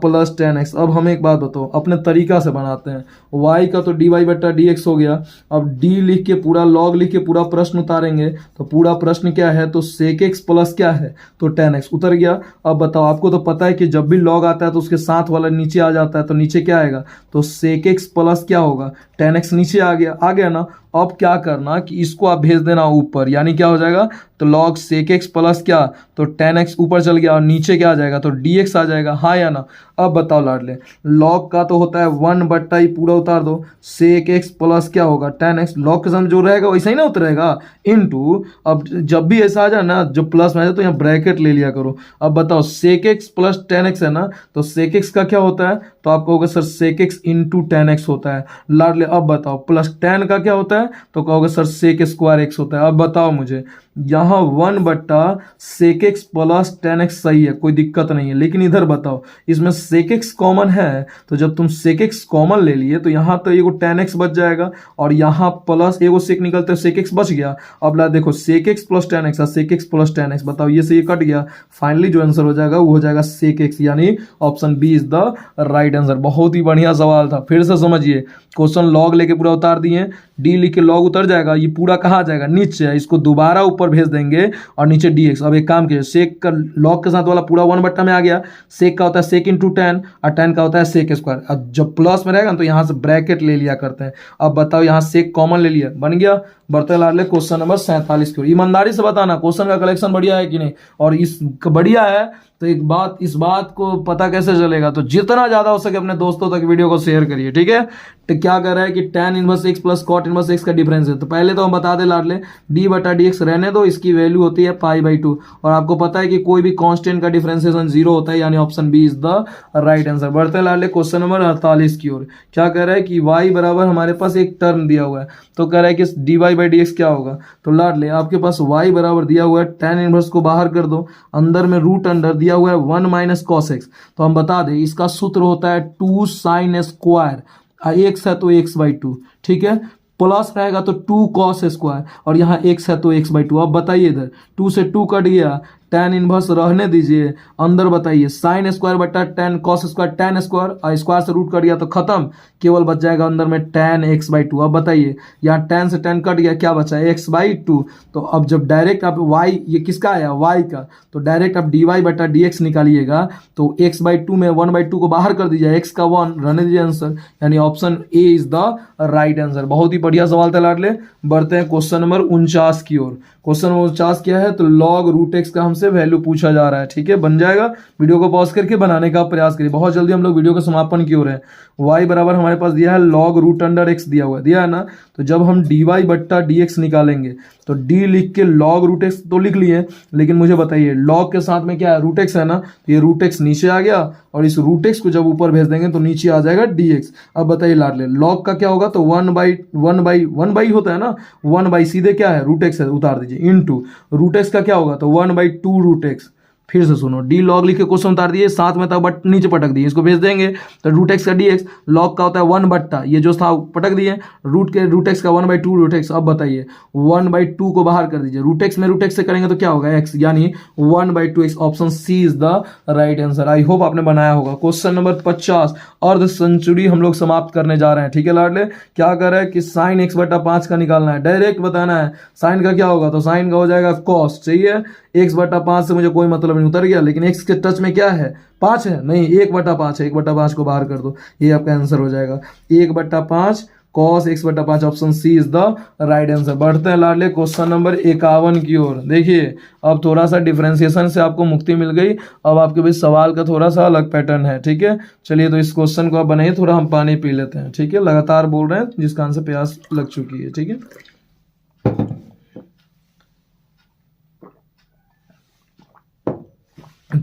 plus ten x. अब हमें एक बात बताओ, अपने तरीका से बनाते हैं। y का तो dy बटा dx हो गया, अब d लिख के पूरा log लिख के पूरा प्रश्न उतारेंगे, तो पूरा प्रश्न क्या है, तो sec x प्लस क्या है, तो टेन एक्स उतर गया। अब बताओ, आपको तो पता है कि जब भी log आता है तो उसके साथ वाला नीचे आ जाता है, तो नीचे क्या आएगा, तो sec x प्लस क्या होगा, टेन एक्स नीचे आ गया ना। अब क्या करना कि इसको आप भेज देना ऊपर, यानी क्या हो जाएगा, तो log sec x प्लस क्या, तो टेन एक्स ऊपर चल गया और नीचे क्या आ जाएगा, तो dx आ जाएगा, हाँ या ना। अब बताओ लाडले, log का तो होता है 1 बट्टा ही पूरा उतार दो, sec x प्लस क्या होगा, टेन एक्स। log के सामने जो रहेगा वैसा ही ना उतरेगा, इनटू। अब जब भी ऐसा आ जाए ना, जो प्लस में आ जाए तो यहाँ ब्रैकेट ले लिया करो। अब बताओ sec x plus ten x है ना, तो sec x का क्या होता है, तो आप कहोगे sir sec x into ten x होता है लाडले। अब बताओ प्लस टेन का क्या होता है, तो कहोगे सर sec स्क्वायर x होता है। अब बताओ मुझे, यहाँ 1 बट्टा sec x plus ten x सही है, कोई दिक्कत नहीं है, लेकिन इधर बताओ इसमें sec x कॉमन है, तो जब तुम sec x कॉमन ले लिए तो यहाँ तो एगो टेन एक्स बच जाएगा और यहाँ प्लस एगो sec निकलते sec x बच गया। अब ला देखो sec x plus ten x, sec x plus ten x, बताओ ये से ये कट गया, फाइनली जो आंसर हो जाएगा वो हो जाएगा sec x, यानी option B is the right answer. बहुत ही बढ़िया सवाल था, फिर से समझिए, क्वेश्चन log लेके पूरा उतार दिए, d लिख के log उतर जाएगा, ये पूरा कहाँ जाएगा, नीचे, इसको दोबारा ऊपर भेज देंगे और नीचे dx। अब एक काम कीजिए, सेक का log के साथ वाला पूरा 1 बट्टा में आ गया, सेक का होता है sec इंटू टेन और टेन का होता है sec स्क्वायर। अब जब प्लस में रहेगा तो यहाँ से ब्रैकेट ले लिया करते हैं। अब बताओ यहाँ sec कॉमन ले लिया, बन गया। बढ़ते लाडले क्वेश्चन नंबर 47 की ओर। ईमानदारी से बताना क्वेश्चन का कलेक्शन बढ़िया है कि नहीं, और इस बढ़िया है तो एक बात, इस बात को पता कैसे चलेगा, तो जितना ज्यादा हो सके अपने दोस्तों तक वीडियो को शेयर करिए, ठीक है। तो क्या कर रहा है कि tan inverse x plus cot inverse x का डिफरेंस है, तो पहले तो हम बता दे लाडले, d बटा dx रहने दो, इसकी वैल्यू होती है π/2, और आपको पता है कि कोई भी कांस्टेंट का डिफरेंशिएशन 0 होता है, यानी option B is the right answer. बढ़ते लाडले क्वेश्चन नंबर 48 की ओर। क्या कह रहा है कि y बराबर हमारे पास एक टर्म दिया हुआ है, तो कह रहा है कि dy/dx क्या होगा, तो लाडले आपके पास y बराबर दिया हुआ है, tan इनवर्स को बाहर कर दो, अंदर में रूट अंडर दिया हुआ है 1 माइनस cos x, तो हम बता दें इसका सूत्र होता है 2 sin स्क्वायर, x है तो x/2, ठीक है, प्लस रहेगा तो 2 cos स्क्वायर, और यहाँ x है तो x/2। अब बताइए इधर 2 से 2 कट गया, tan इनवर्स रहने दीजिए, अंदर बताइए sin स्क्वायर बटा tan cos square, tan square और स्क्वायर से रूट कट गया तो खत्म, केवल बच जाएगा अंदर में tan x/2। अब बताइए यहाँ tan से tan कट गया, क्या बचा x/2, तो अब जब डायरेक्ट आप y, ये किसका आया y का, तो डायरेक्ट आप dy बटा dx निकालिएगा, तो x/2 में 1/2 को बाहर कर दीजिए, x का 1 रहने दीजिए आंसर, यानी option A is the right answer. बहुत ही बढ़िया सवाल था लाडले। बढ़ते हैं क्वेश्चन नंबर 49 की ओर। क्वेश्चन नंबर 49 क्या है, तो log रूट x का हमसे वैल्यू पूछा जा रहा है, ठीक है, बन जाएगा। वीडियो को पॉज करके बनाने का प्रयास करिए, बहुत जल्दी हम लोग वीडियो के समापन की ओर है। y बराबर हमारे पास दिया है log रूट अंडर x दिया है ना, तो जब हम dy बट्टा dx निकालेंगे तो d लिख के log रूट x तो लिख लिए, लेकिन मुझे बताइए log के साथ में क्या है, रूट x है ना, तो ये रूट x नीचे आ गया और इस रूट x को जब ऊपर भेज देंगे तो नीचे आ जाएगा dx। अब बताइए लाडले log का क्या होगा, तो 1/1 होता है ना, 1 सीधे क्या है रूट x है, उतार दीजिए, इनटू रूट x का क्या होगा, तो 1/2 रूट x। फिर से सुनो, डी लॉग लिख के क्वेश्चन उतार दिए, साथ में था बट नीचे पटक दिए, इसको भेज देंगे तो रूट एक्स का डी एक्स, लॉग का होता है 1 बट्टा, ये जो था पटक दिए, रूट एक्स का 1/2 रूट एक्स। अब बताइए 1/2 को बाहर कर दीजिए, रूट एक्स में रूट एक्स से करेंगे तो क्या होगा एक्स, यानी 1/2 x. Option C is the right answer. I hope आपने बनाया होगा। क्वेश्चन नंबर 50, अर्ध सेंचुरी हम लोग समाप्त करने जा रहे हैं, ठीक है लाडले। क्या कर रहा है कि साइन x बटा 5 का निकालना है, डायरेक्ट बताना है। साइन का क्या होगा, तो साइन का हो जाएगा कॉस, चाहिए x बटा 5 से मुझे कोई मतलब नहीं, उतर गया, लेकिन x के टच में क्या है 5 है, नहीं 1/5 है, 1/5 को बाहर कर दो, ये आपका आंसर हो जाएगा 1/5 cos x बटा 5। Option C is the right answer. बढ़ते हैं लाडले क्वेश्चन नंबर 51 की ओर। देखिए अब थोड़ा सा डिफरेंशिएशन से आपको मुक्ति मिल गई, अब आपके बीच सवाल का थोड़ा सा अलग पैटर्न है, ठीक है। चलिए तो इस क्वेश्चन को आप बनाइए, थोड़ा हम पानी पी लेते हैं, ठीक है, लगातार बोल रहे हैं जिस कान से प्यास लग चुकी है, ठीक है।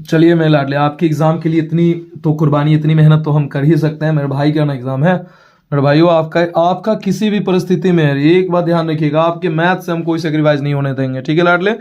चलिए मेरे लाडले, आपके एग्जाम के लिए इतनी तो कुर्बानी, इतनी मेहनत तो हम कर ही सकते हैं। मेरे भाई का ना एग्जाम है, मेरे भाइयों आपका किसी भी परिस्थिति में है, एक बात ध्यान रखिएगा, आपके मैथ से हम कोई सेक्रीफाइस नहीं होने देंगे, ठीक है लाडले।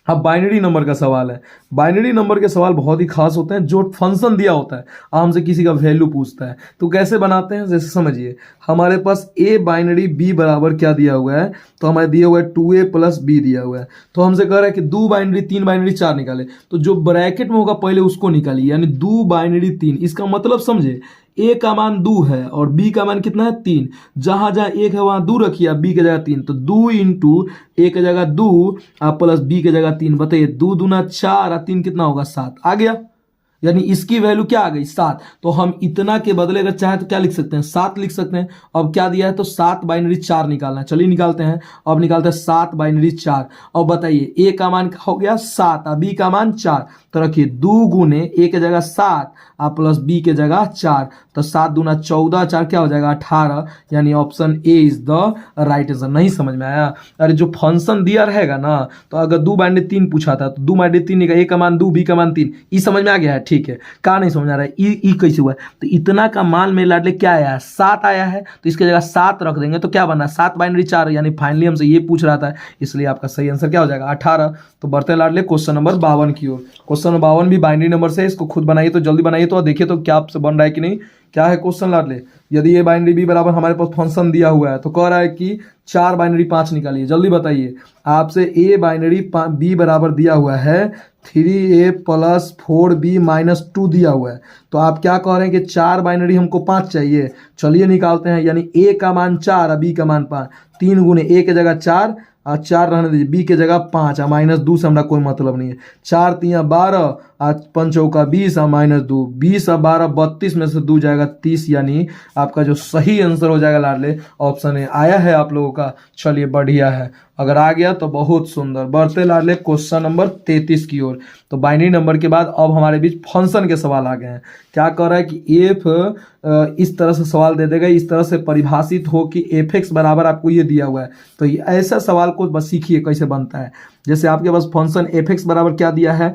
अब बाइनरी नंबर का सवाल है। बाइनरी नंबर के सवाल बहुत ही खास होते हैं। जो फंक्शन दिया होता है, हमसे किसी का वैल्यू पूछता है, तो कैसे बनाते हैं, जैसे समझिए हमारे पास ए बाइनरी बी बराबर क्या दिया हुआ है, तो हमारे दिया हुआ है 2a प्लस बी दिया हुआ है। तो हमसे कह रहा है कि 2 बाइनरी 3 बाइनरी 4 निकाले, तो जो ब्रैकेट में होगा पहले उसको निकालिए, यानी 2 बाइनरी 3। इसका मतलब समझे, ए का मान 2 है और बी का मान कितना है 3। जहां जहां एक है वहां 2 रखिए, अब बी की जगह 3, तो 2 इंटू ए की जगह 2 प्लस बी की जगह 3। बताइए 2 दूना 4 और 3 कितना होगा 7। आ गया, यानी इसकी वैल्यू क्या आ गई 7। तो हम इतना के बदले अगर चाहे तो क्या लिख सकते हैं 7 लिख सकते हैं। अब क्या दिया है, तो 7 बाइनरी 4 निकालना है। चलिए निकालते हैं। अब निकालते हैं 7 बाइनरी 4। अब बताइए ए का मान हो गया 7 और बी का मान 4, तो रखिए 2 गुने ए के जगह 7 प्लस बी के जगह 4, तो 7 दूना 14, 4 क्या हो जाएगा 18, यानी option A is the right answer. नहीं समझ में आया? अरे जो फंक्शन दिया रहेगा ना, तो अगर 2 बाइनरी 3 पूछा था तो 2 बाइनरी 3 निकाल, ए का मान 2 बी का मान 3। ये समझ में आ गया है? ठीक है। कहा नहीं समझ आ रहा है ई कैसे हुआ है? तो इतना का मान में लाडले क्या आया है 7 आया है, तो इसके जगह 7 रख देंगे तो क्या बना 7 बाइनरी 4, यानी फाइनली हमसे ये पूछ रहा था, इसलिए आपका सही आंसर क्या हो जाएगा 18। तो बढ़ते लाडले क्वेश्चन नंबर 52 की ओर। क्वेश्चन नंबर 52 भी बाइनरी नंबर से, इसको खुद बनाइए तो जल्दी बनाइए, तो देखिए तो क्या आपसे बन रहा है कि नहीं। क्या है क्वेश्चन लाडले, यदि ए बाइनरी बी बराबर हमारे पास फंक्शन दिया हुआ है, तो कह रहा है कि 4 बाइनरी 5 निकालिए। जल्दी बताइए, आपसे ए बाइनरी बी बराबर दिया हुआ है 3a प्लस 4b माइनस 2 दिया हुआ है, तो आप क्या कह रहे हैं कि 4 बाइनरी हमको 5 चाहिए। चलिए निकालते हैं, यानी a का मान 4 और b का मान 5। 3 गुने a के जगह 4 और 4 रहने दीजिए, b के जगह 5 और माइनस 2 से हमारा कोई मतलब नहीं है। 4 3 12 और 5 चौका 20 और माइनस 2, 20 और 12 32 में से 2 जाएगा 30, यानी आपका जो सही आंसर हो जाएगा लाडले ऑप्शन ए। आया है आप लोगों का? चलिए बढ़िया है, अगर आ गया तो बहुत सुंदर। बढ़ते लाडले क्वेश्चन नंबर 33 की ओर। तो बाइनरी नंबर के बाद अब हमारे बीच फंक्शन के सवाल आ गए हैं। क्या कह रहा है कि एफ इस तरह से सवाल दे देगा, इस तरह से परिभाषित हो कि एफ एक्स बराबर आपको ये दिया हुआ है, तो ये ऐसा सवाल को बस सीखिए कैसे बनता है। जैसे आपके पास फंक्शन एफ एक्स बराबर क्या दिया है,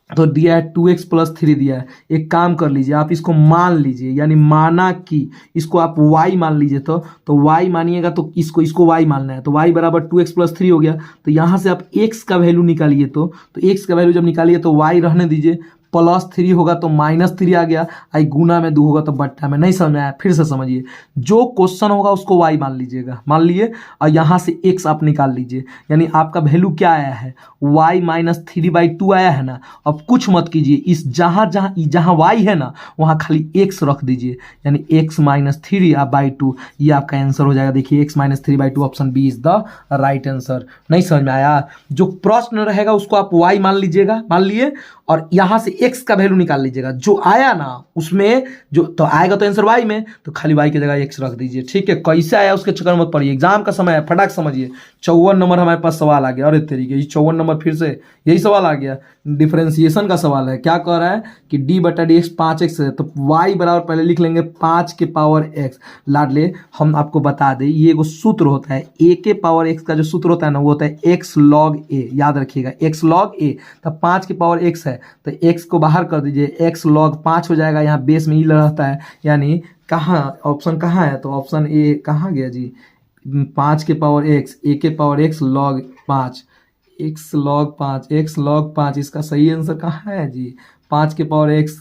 तो दिया है 2x प्लस 3 दिया है। एक काम कर लीजिए, आप इसको मान लीजिए, यानी माना कि इसको आप y मान लीजिए, तो y मानिएगा तो इसको y मानना है, तो y बराबर 2x प्लस 3 हो गया। तो यहाँ से आप x का वैल्यू निकालिए, तो x का वैल्यू जब निकालिए तो y रहने दीजिए, प्लस 3 होगा तो माइनस 3 आ गया, आई गुना में 2 होगा तो बट्टा में। नहीं समझ में आया? फिर से समझिए, जो क्वेश्चन होगा उसको y मान लीजिएगा, मान लिए, और यहाँ से x आप निकाल लीजिए, यानी आपका वैल्यू क्या आया है y माइनस 3/2 आया है ना। अब कुछ मत कीजिए, इस जहाँ y है ना वहाँ खाली x रख दीजिए, यानी x माइनस 3/2, ये आपका आंसर हो जाएगा। देखिए x minus 3/2 option B is the right answer. नहीं समझ में आया? जो प्रश्न रहेगा उसको आप y मान लीजिएगा, मान लिए, और यहाँ से x का वैल्यू निकाल लीजिएगा। जो आया ना उसमें जो तो आएगा तो आंसर y में, तो खाली y की जगह x रख दीजिए। ठीक है, कैसे आया उसके चक्कर मत पड़िए, एग्जाम का समय है, फटाक समझिए। 54 नंबर हमारे पास सवाल आ गया। अरे तरीके, ये 54 नंबर फिर से यही सवाल आ गया, डिफरेंशिएशन का सवाल है। क्या कह रहा है कि d बटा डी एक्स 5x है, तो y बराबर पहले लिख लेंगे 5 के पावर x। लाडले हम आपको बता दें, ये एगो सूत्र होता है, a के पावर x का जो सूत्र होता है ना, वो होता है x log a। याद रखिएगा x log a, तो 5 के पावर x है, तो x को बाहर कर दीजिए, x log 5 हो जाएगा। यहाँ बेस में ही रहता है, यानी कहाँ ऑप्शन कहाँ है, तो ऑप्शन ए कहाँ गया जी, 5 के पावर x, a के power x log 5, x log 5, इसका सही आंसर कहाँ है जी, 5 के पावर x,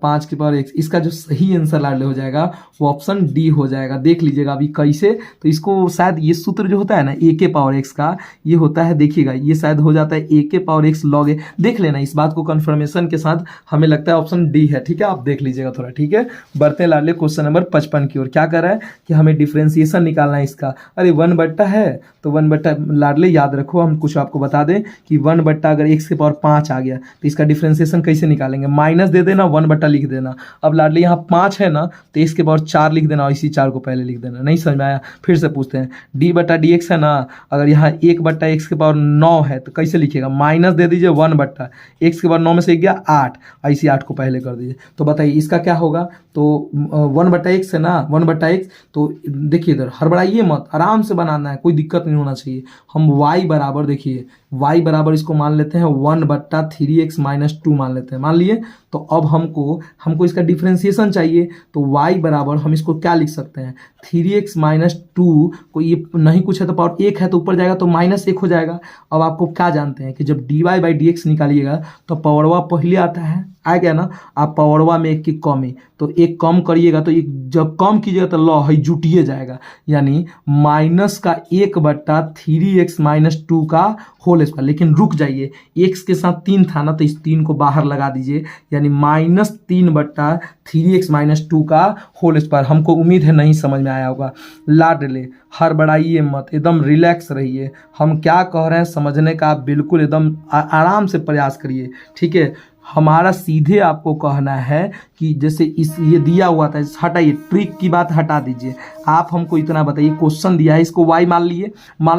5 के पावर x। इसका जो सही आंसर लाडले हो जाएगा वो ऑप्शन डी हो जाएगा। देख लीजिएगा अभी कैसे, तो इसको शायद ये सूत्र जो होता है ना a के पावर x का, ये होता है, देखिएगा ये शायद हो जाता है a के पावर x log a। देख लेना इस बात को कंफर्मेशन के साथ, हमें लगता है ऑप्शन डी है। ठीक है, आप देख लीजिएगा थोड़ा। ठीक है, बढ़ते लाडले क्वेश्चन नंबर 55 की ओर। क्या कर रहा है कि हमें डिफ्रेंसिएशन निकालना है इसका। अरे 1 बट्टा है, तो 1 बट्टा लाडले याद रखो, हम कुछ आपको बता दें कि 1 बट्टा अगर x के पावर 5 आ गया तो इसका डिफ्रेंसिएशन कैसे निकालेंगे, माइनस दे देना, 1 बट्टा लिख देना। अब लाडले यहाँ 5 है ना, तो x के पावर 4 लिख देना, और इसी 4 को पहले लिख देना। नहीं समझ में आया? फिर से पूछते हैं, d बट्टा डी एक्स है ना, अगर यहाँ 1 बट्टा x के पावर 9 है तो कैसे लिखिएगा, माइनस दे दीजिए 1 बट्टा x के पावर 9 में से गया 8, इसी 8 को पहले कर दीजिए। तो बताइए इसका क्या होगा, तो 1 बट्टा x है ना, 1 बट्टा x, तो देखिए इधर हड़बड़ाइए मत, आराम से बनाना है, कोई दिक्कत नहीं होना चाहिए। हम y बराबर, देखिए y बराबर इसको मान लेते हैं 1 बट्टा 3x माइनस 2 मान लेते हैं, मान लिए। तो अब हमको इसका डिफ्रेंसिएशन चाहिए, तो y बराबर हम इसको क्या लिख सकते हैं, 3x माइनस 2 को ये नहीं कुछ है तो पावर 1 है तो ऊपर जाएगा तो -1 हो जाएगा। अब आपको क्या जानते हैं कि जब dy/dx निकालिएगा तो पावरवा पहले आता है, आ गया ना। आप पावरवा में एक की कमी तो एक कम करिएगा तो एक जब कम कीजिएगा तो लॉ है जुटिए जाएगा, यानी -1/3x माइनस 2 का होल स्क्वायर। लेकिन रुक जाइए, x के साथ 3 था ना तो इस 3 को बाहर लगा दीजिए, यानी -3/3x माइनस 2 का होल स्क्वायर। हमको उम्मीद है नहीं समझ में आया होगा। लाडले हड़बड़ाइए मत, एकदम रिलैक्स रहिए। हम क्या कह रहे हैं समझने का आप बिल्कुल एकदम आराम से प्रयास करिए, ठीक है। हमारा सीधे आपको कहना है कि जैसे इस ये दिया हुआ था, हटाइए, ट्रिक की बात हटा दीजिए। आप हमको इतना बताइए, क्वेश्चन दिया है, इसको y मान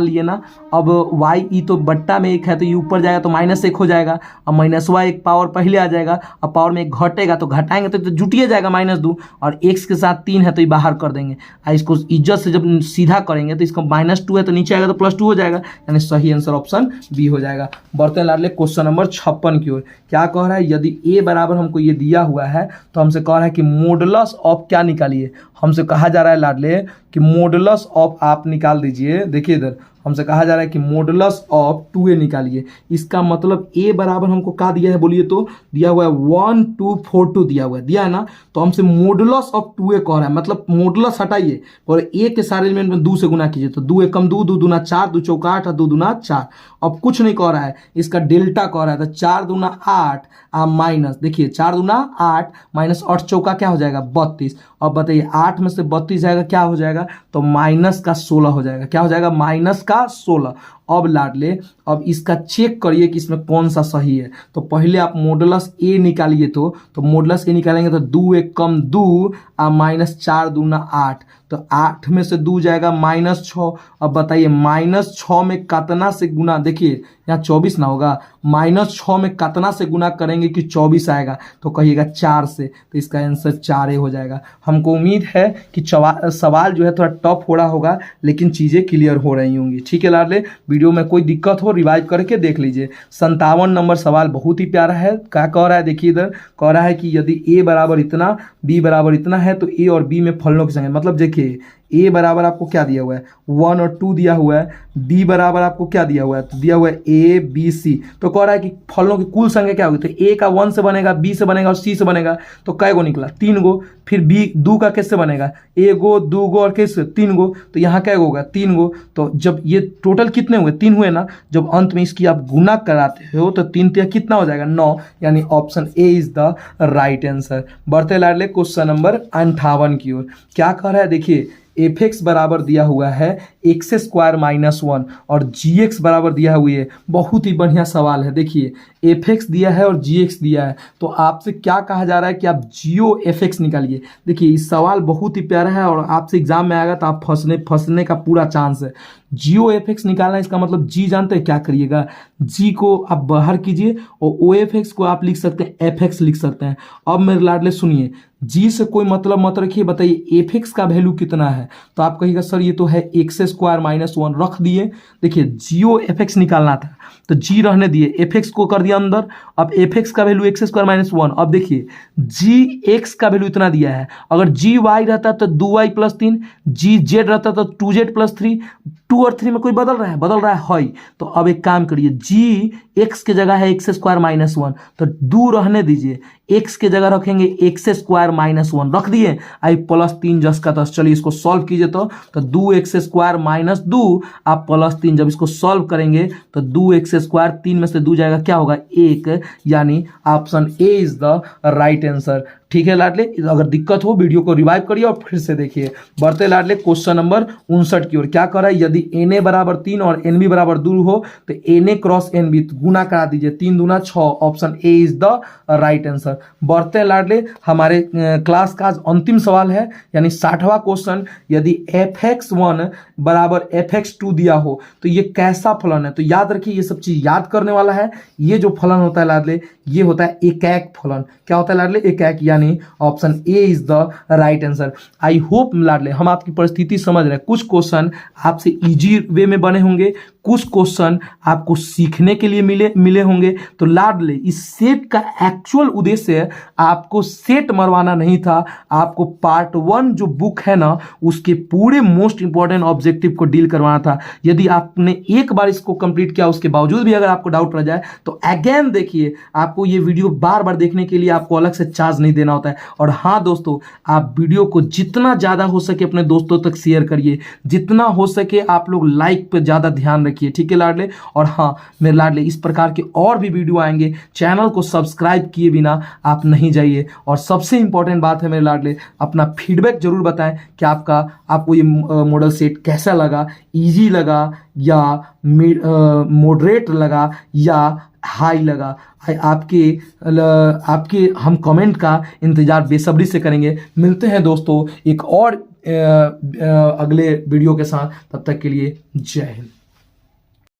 लिए ना। अब y ई तो बट्टा में 1 है तो ये ऊपर जाएगा तो -1 हो जाएगा। अब -1 एक पावर पहले आ जाएगा, अब पावर में 1 घटेगा तो घटाएंगे तो जुटिए जाएगा -2, और x के साथ 3 है तो ये बाहर कर देंगे। इसको इज्जत से जब सीधा करेंगे तो इसको -2 है तो नीचे आएगा तो +2 हो जाएगा, यानी सही आंसर ऑप्शन बी हो जाएगा। बढ़ते हैं लाडले क्वेश्चन नंबर 56 की ओर। क्या कह रहा है, यदि a बराबर हमको ये दिया हुआ है तो हमसे कह रहा है कि मॉडुलस ऑफ क्या निकालिए। हमसे कहा जा रहा है लाडले कि मॉडुलस ऑफ आप निकाल दीजिए। देखिए इधर हमसे कहा जा रहा है कि मॉडुलस ऑफ 2a निकालिए। इसका मतलब a बराबर हमको क्या दिया है बोलिए तो, दिया हुआ है 1 2 4 2 दिया हुआ है, दिया है ना। तो हमसे मॉडुलस ऑफ 2a कह रहा है, मतलब मॉडुलस हटाइए और a के सारे एलिमेंट में 2 से गुना कीजिए तो 2 एकम 2, 2 दूना 4, 2 चौका 8 और 2 दूना 4। अब कुछ नहीं कह रहा है, इसका डेल्टा कह रहा है तो 4 दूना 8 माइनस, देखिए 4 दूना 8 माइनस 8 चौका क्या हो जाएगा 32। अब बताइए 8 में से 32 जाएगा क्या हो जाएगा तो -16 हो जाएगा। क्या हो जाएगा -16। अब लाडले अब इसका चेक करिए कि इसमें कौन सा सही है। तो पहले आप मॉडुलस ए निकालिए तो मॉडुलस ए निकालेंगे तो 2 एकम 2 -4 दूना 8, तो 8 में से 2 जाएगा -6। अब बताइए -6 में कितना से गुना, देखिए यहाँ 24 ना होगा, -6 में कितना से गुना करेंगे कि 24 आएगा तो कहिएगा 4 से, तो इसका आंसर 4 हो जाएगा। हमको उम्मीद है कि सवाल जो है थोड़ा टफ हो रहा होगा लेकिन चीज़ें क्लियर हो रही होंगी, ठीक है लाडले। वीडियो में कोई दिक्कत हो रिवाइज करके देख लीजिए। 57 नंबर सवाल बहुत ही प्यारा है। क्या कह रहा है, देखिए इधर कह रहा है कि यदि a बराबर इतना b बराबर इतना है तो a और b में फलनों की संख्या, मतलब देखिए a बराबर आपको क्या दिया हुआ है 1 और 2 दिया हुआ है, b बराबर आपको क्या दिया हुआ है तो दिया हुआ है a b c। तो कह रहा है कि फलनों की कुल संख्या क्या होगी, तो a का 1 से बनेगा, b से बनेगा और c से बनेगा, तो कै गो निकला 3 गो। फिर b 2 का किससे बनेगा 1 गो 2 गो और किससे 3 गो, तो यहाँ क्या होगा 3 गो। तो जब ये टोटल कितने हुए 3 हुए ना, जब अंत में इसकी आप गुना कराते हो तो 3 तिया कितना हो जाएगा 9, यानी option A is the right answer. बढ़ते लाडले क्वेश्चन नंबर 58 की ओर। क्या कह रहा है, देखिए एफ एक्स बराबर दिया हुआ है एक्स स्क्वायर -1 और जी एक्स बराबर दिया हुआ है। बहुत ही बढ़िया सवाल है। देखिए एफ एक्स दिया है और जी एक्स दिया है, तो आपसे क्या कहा जा रहा है कि आप जियो एफ एक्स निकालिए। देखिए इस सवाल बहुत ही प्यारा है और आपसे एग्जाम में आएगा तो आप फंसने का पूरा चांस है। जियो एफ एक्स निकालना, इसका मतलब जी जानते हैं क्या करिएगा, जी को आप बाहर कीजिए और ओ एफ एक्स को आप लिख सकते हैं एफ एक्स लिख सकते हैं। अब मेरे लाडले सुनिए, जी से कोई मतलब मत रखिए, बताइए एफ एक्स का वैल्यू कितना है, तो आप कहिएगा सर ये तो है एक्स स्क्वायर -1 रख दिए। देखिए जियो एफ एक्स निकालना था तो जी रहने दिए, एफ एक्स को कर दिया अंदर। अब एफ एक्स का वैल्यू एक्स स्क्वायर -1। अब देखिए जी एक्स का वैल्यू इतना दिया है, अगर जी वाई रहता तो 2y + 3, जी जेड रहता तो 2z + 3। 2 और 3 में कोई बदल रहा है। तो अब एक काम करिए, जी एक्स के जगह है एक्स स्क्वायर -1 तो 2 रहने दीजिए, एक्स के जगह रखेंगे एक्स स्क्वायर -1 रख दिए, आई +3 जस का तस। चलिए इसको सॉल्व कीजिए तो 2x स्क्वायर -2 आप +3, जब इसको सॉल्व करेंगे तो 2x स्क्वायर 3 में से 2 जाएगा क्या होगा 1, यानी option A is the right answer. ठीक है लाडले, अगर दिक्कत हो वीडियो को रिवाइव करिए और फिर से देखिए। बढ़ते लाडले क्वेश्चन नंबर 59 की ओर। क्या कर रहा है, यदि na बराबर 3 और nb बराबर 2 हो तो na क्रॉस nb गुना करा दीजिए, 3 दूना 6, option A is the right answer. बढ़ते लाडले हमारे क्लास का आज अंतिम सवाल है, यानी 60वां क्वेश्चन। यदि fx1 बराबर fx2 दिया हो तो ये कैसा फलन है, तो याद रखिए ये सब चीज याद करने वाला है। ये जो फलन होता है लाडले ये होता है एकैक फलन। क्या होता है लाडले, एकैक, यानी option A is the right answer. I hope लाडले हम आपकी परिस्थिति समझ रहे हैं। कुछ क्वेश्चन आपसे इजी वे में बने होंगे, कुछ क्वेश्चन आपको सीखने के लिए मिले होंगे। तो लाडले इस सेट का एक्चुअल उद्देश्य आपको सेट मरवाना नहीं था, आपको पार्ट 1 जो बुक है ना उसके पूरे मोस्ट इंपॉर्टेंट ऑब्जेक्टिव को डील करवाना था। यदि आपने एक बार इसको कंप्लीट किया उसके बावजूद भी अगर आपको डाउट रह जाए तो अगेन देखिए, आपको ये वीडियो बार बार देखने के लिए आपको अलग से चार्ज नहीं देना होता है। और हाँ दोस्तों, आप वीडियो को जितना ज़्यादा हो सके अपने दोस्तों तक शेयर करिए, जितना हो सके आप लोग लाइक पे ज़्यादा ध्यान रखिए, ठीक है लाडले। और हाँ मेरे लाडले, इस प्रकार के और भी वीडियो आएंगे, चैनल को सब्सक्राइब किए बिना आप नहीं जाइए। और सबसे इंपॉर्टेंट बात है मेरे लाडले, अपना फीडबैक जरूर बताएं कि आपको ये मॉडल सेट कैसा लगा, इजी लगा या मॉडरेट लगा या हाई लगा। आपके हम कमेंट का इंतजार बेसब्री से करेंगे। मिलते हैं दोस्तों एक और अगले वीडियो के साथ, तब तक के लिए जय हिंद।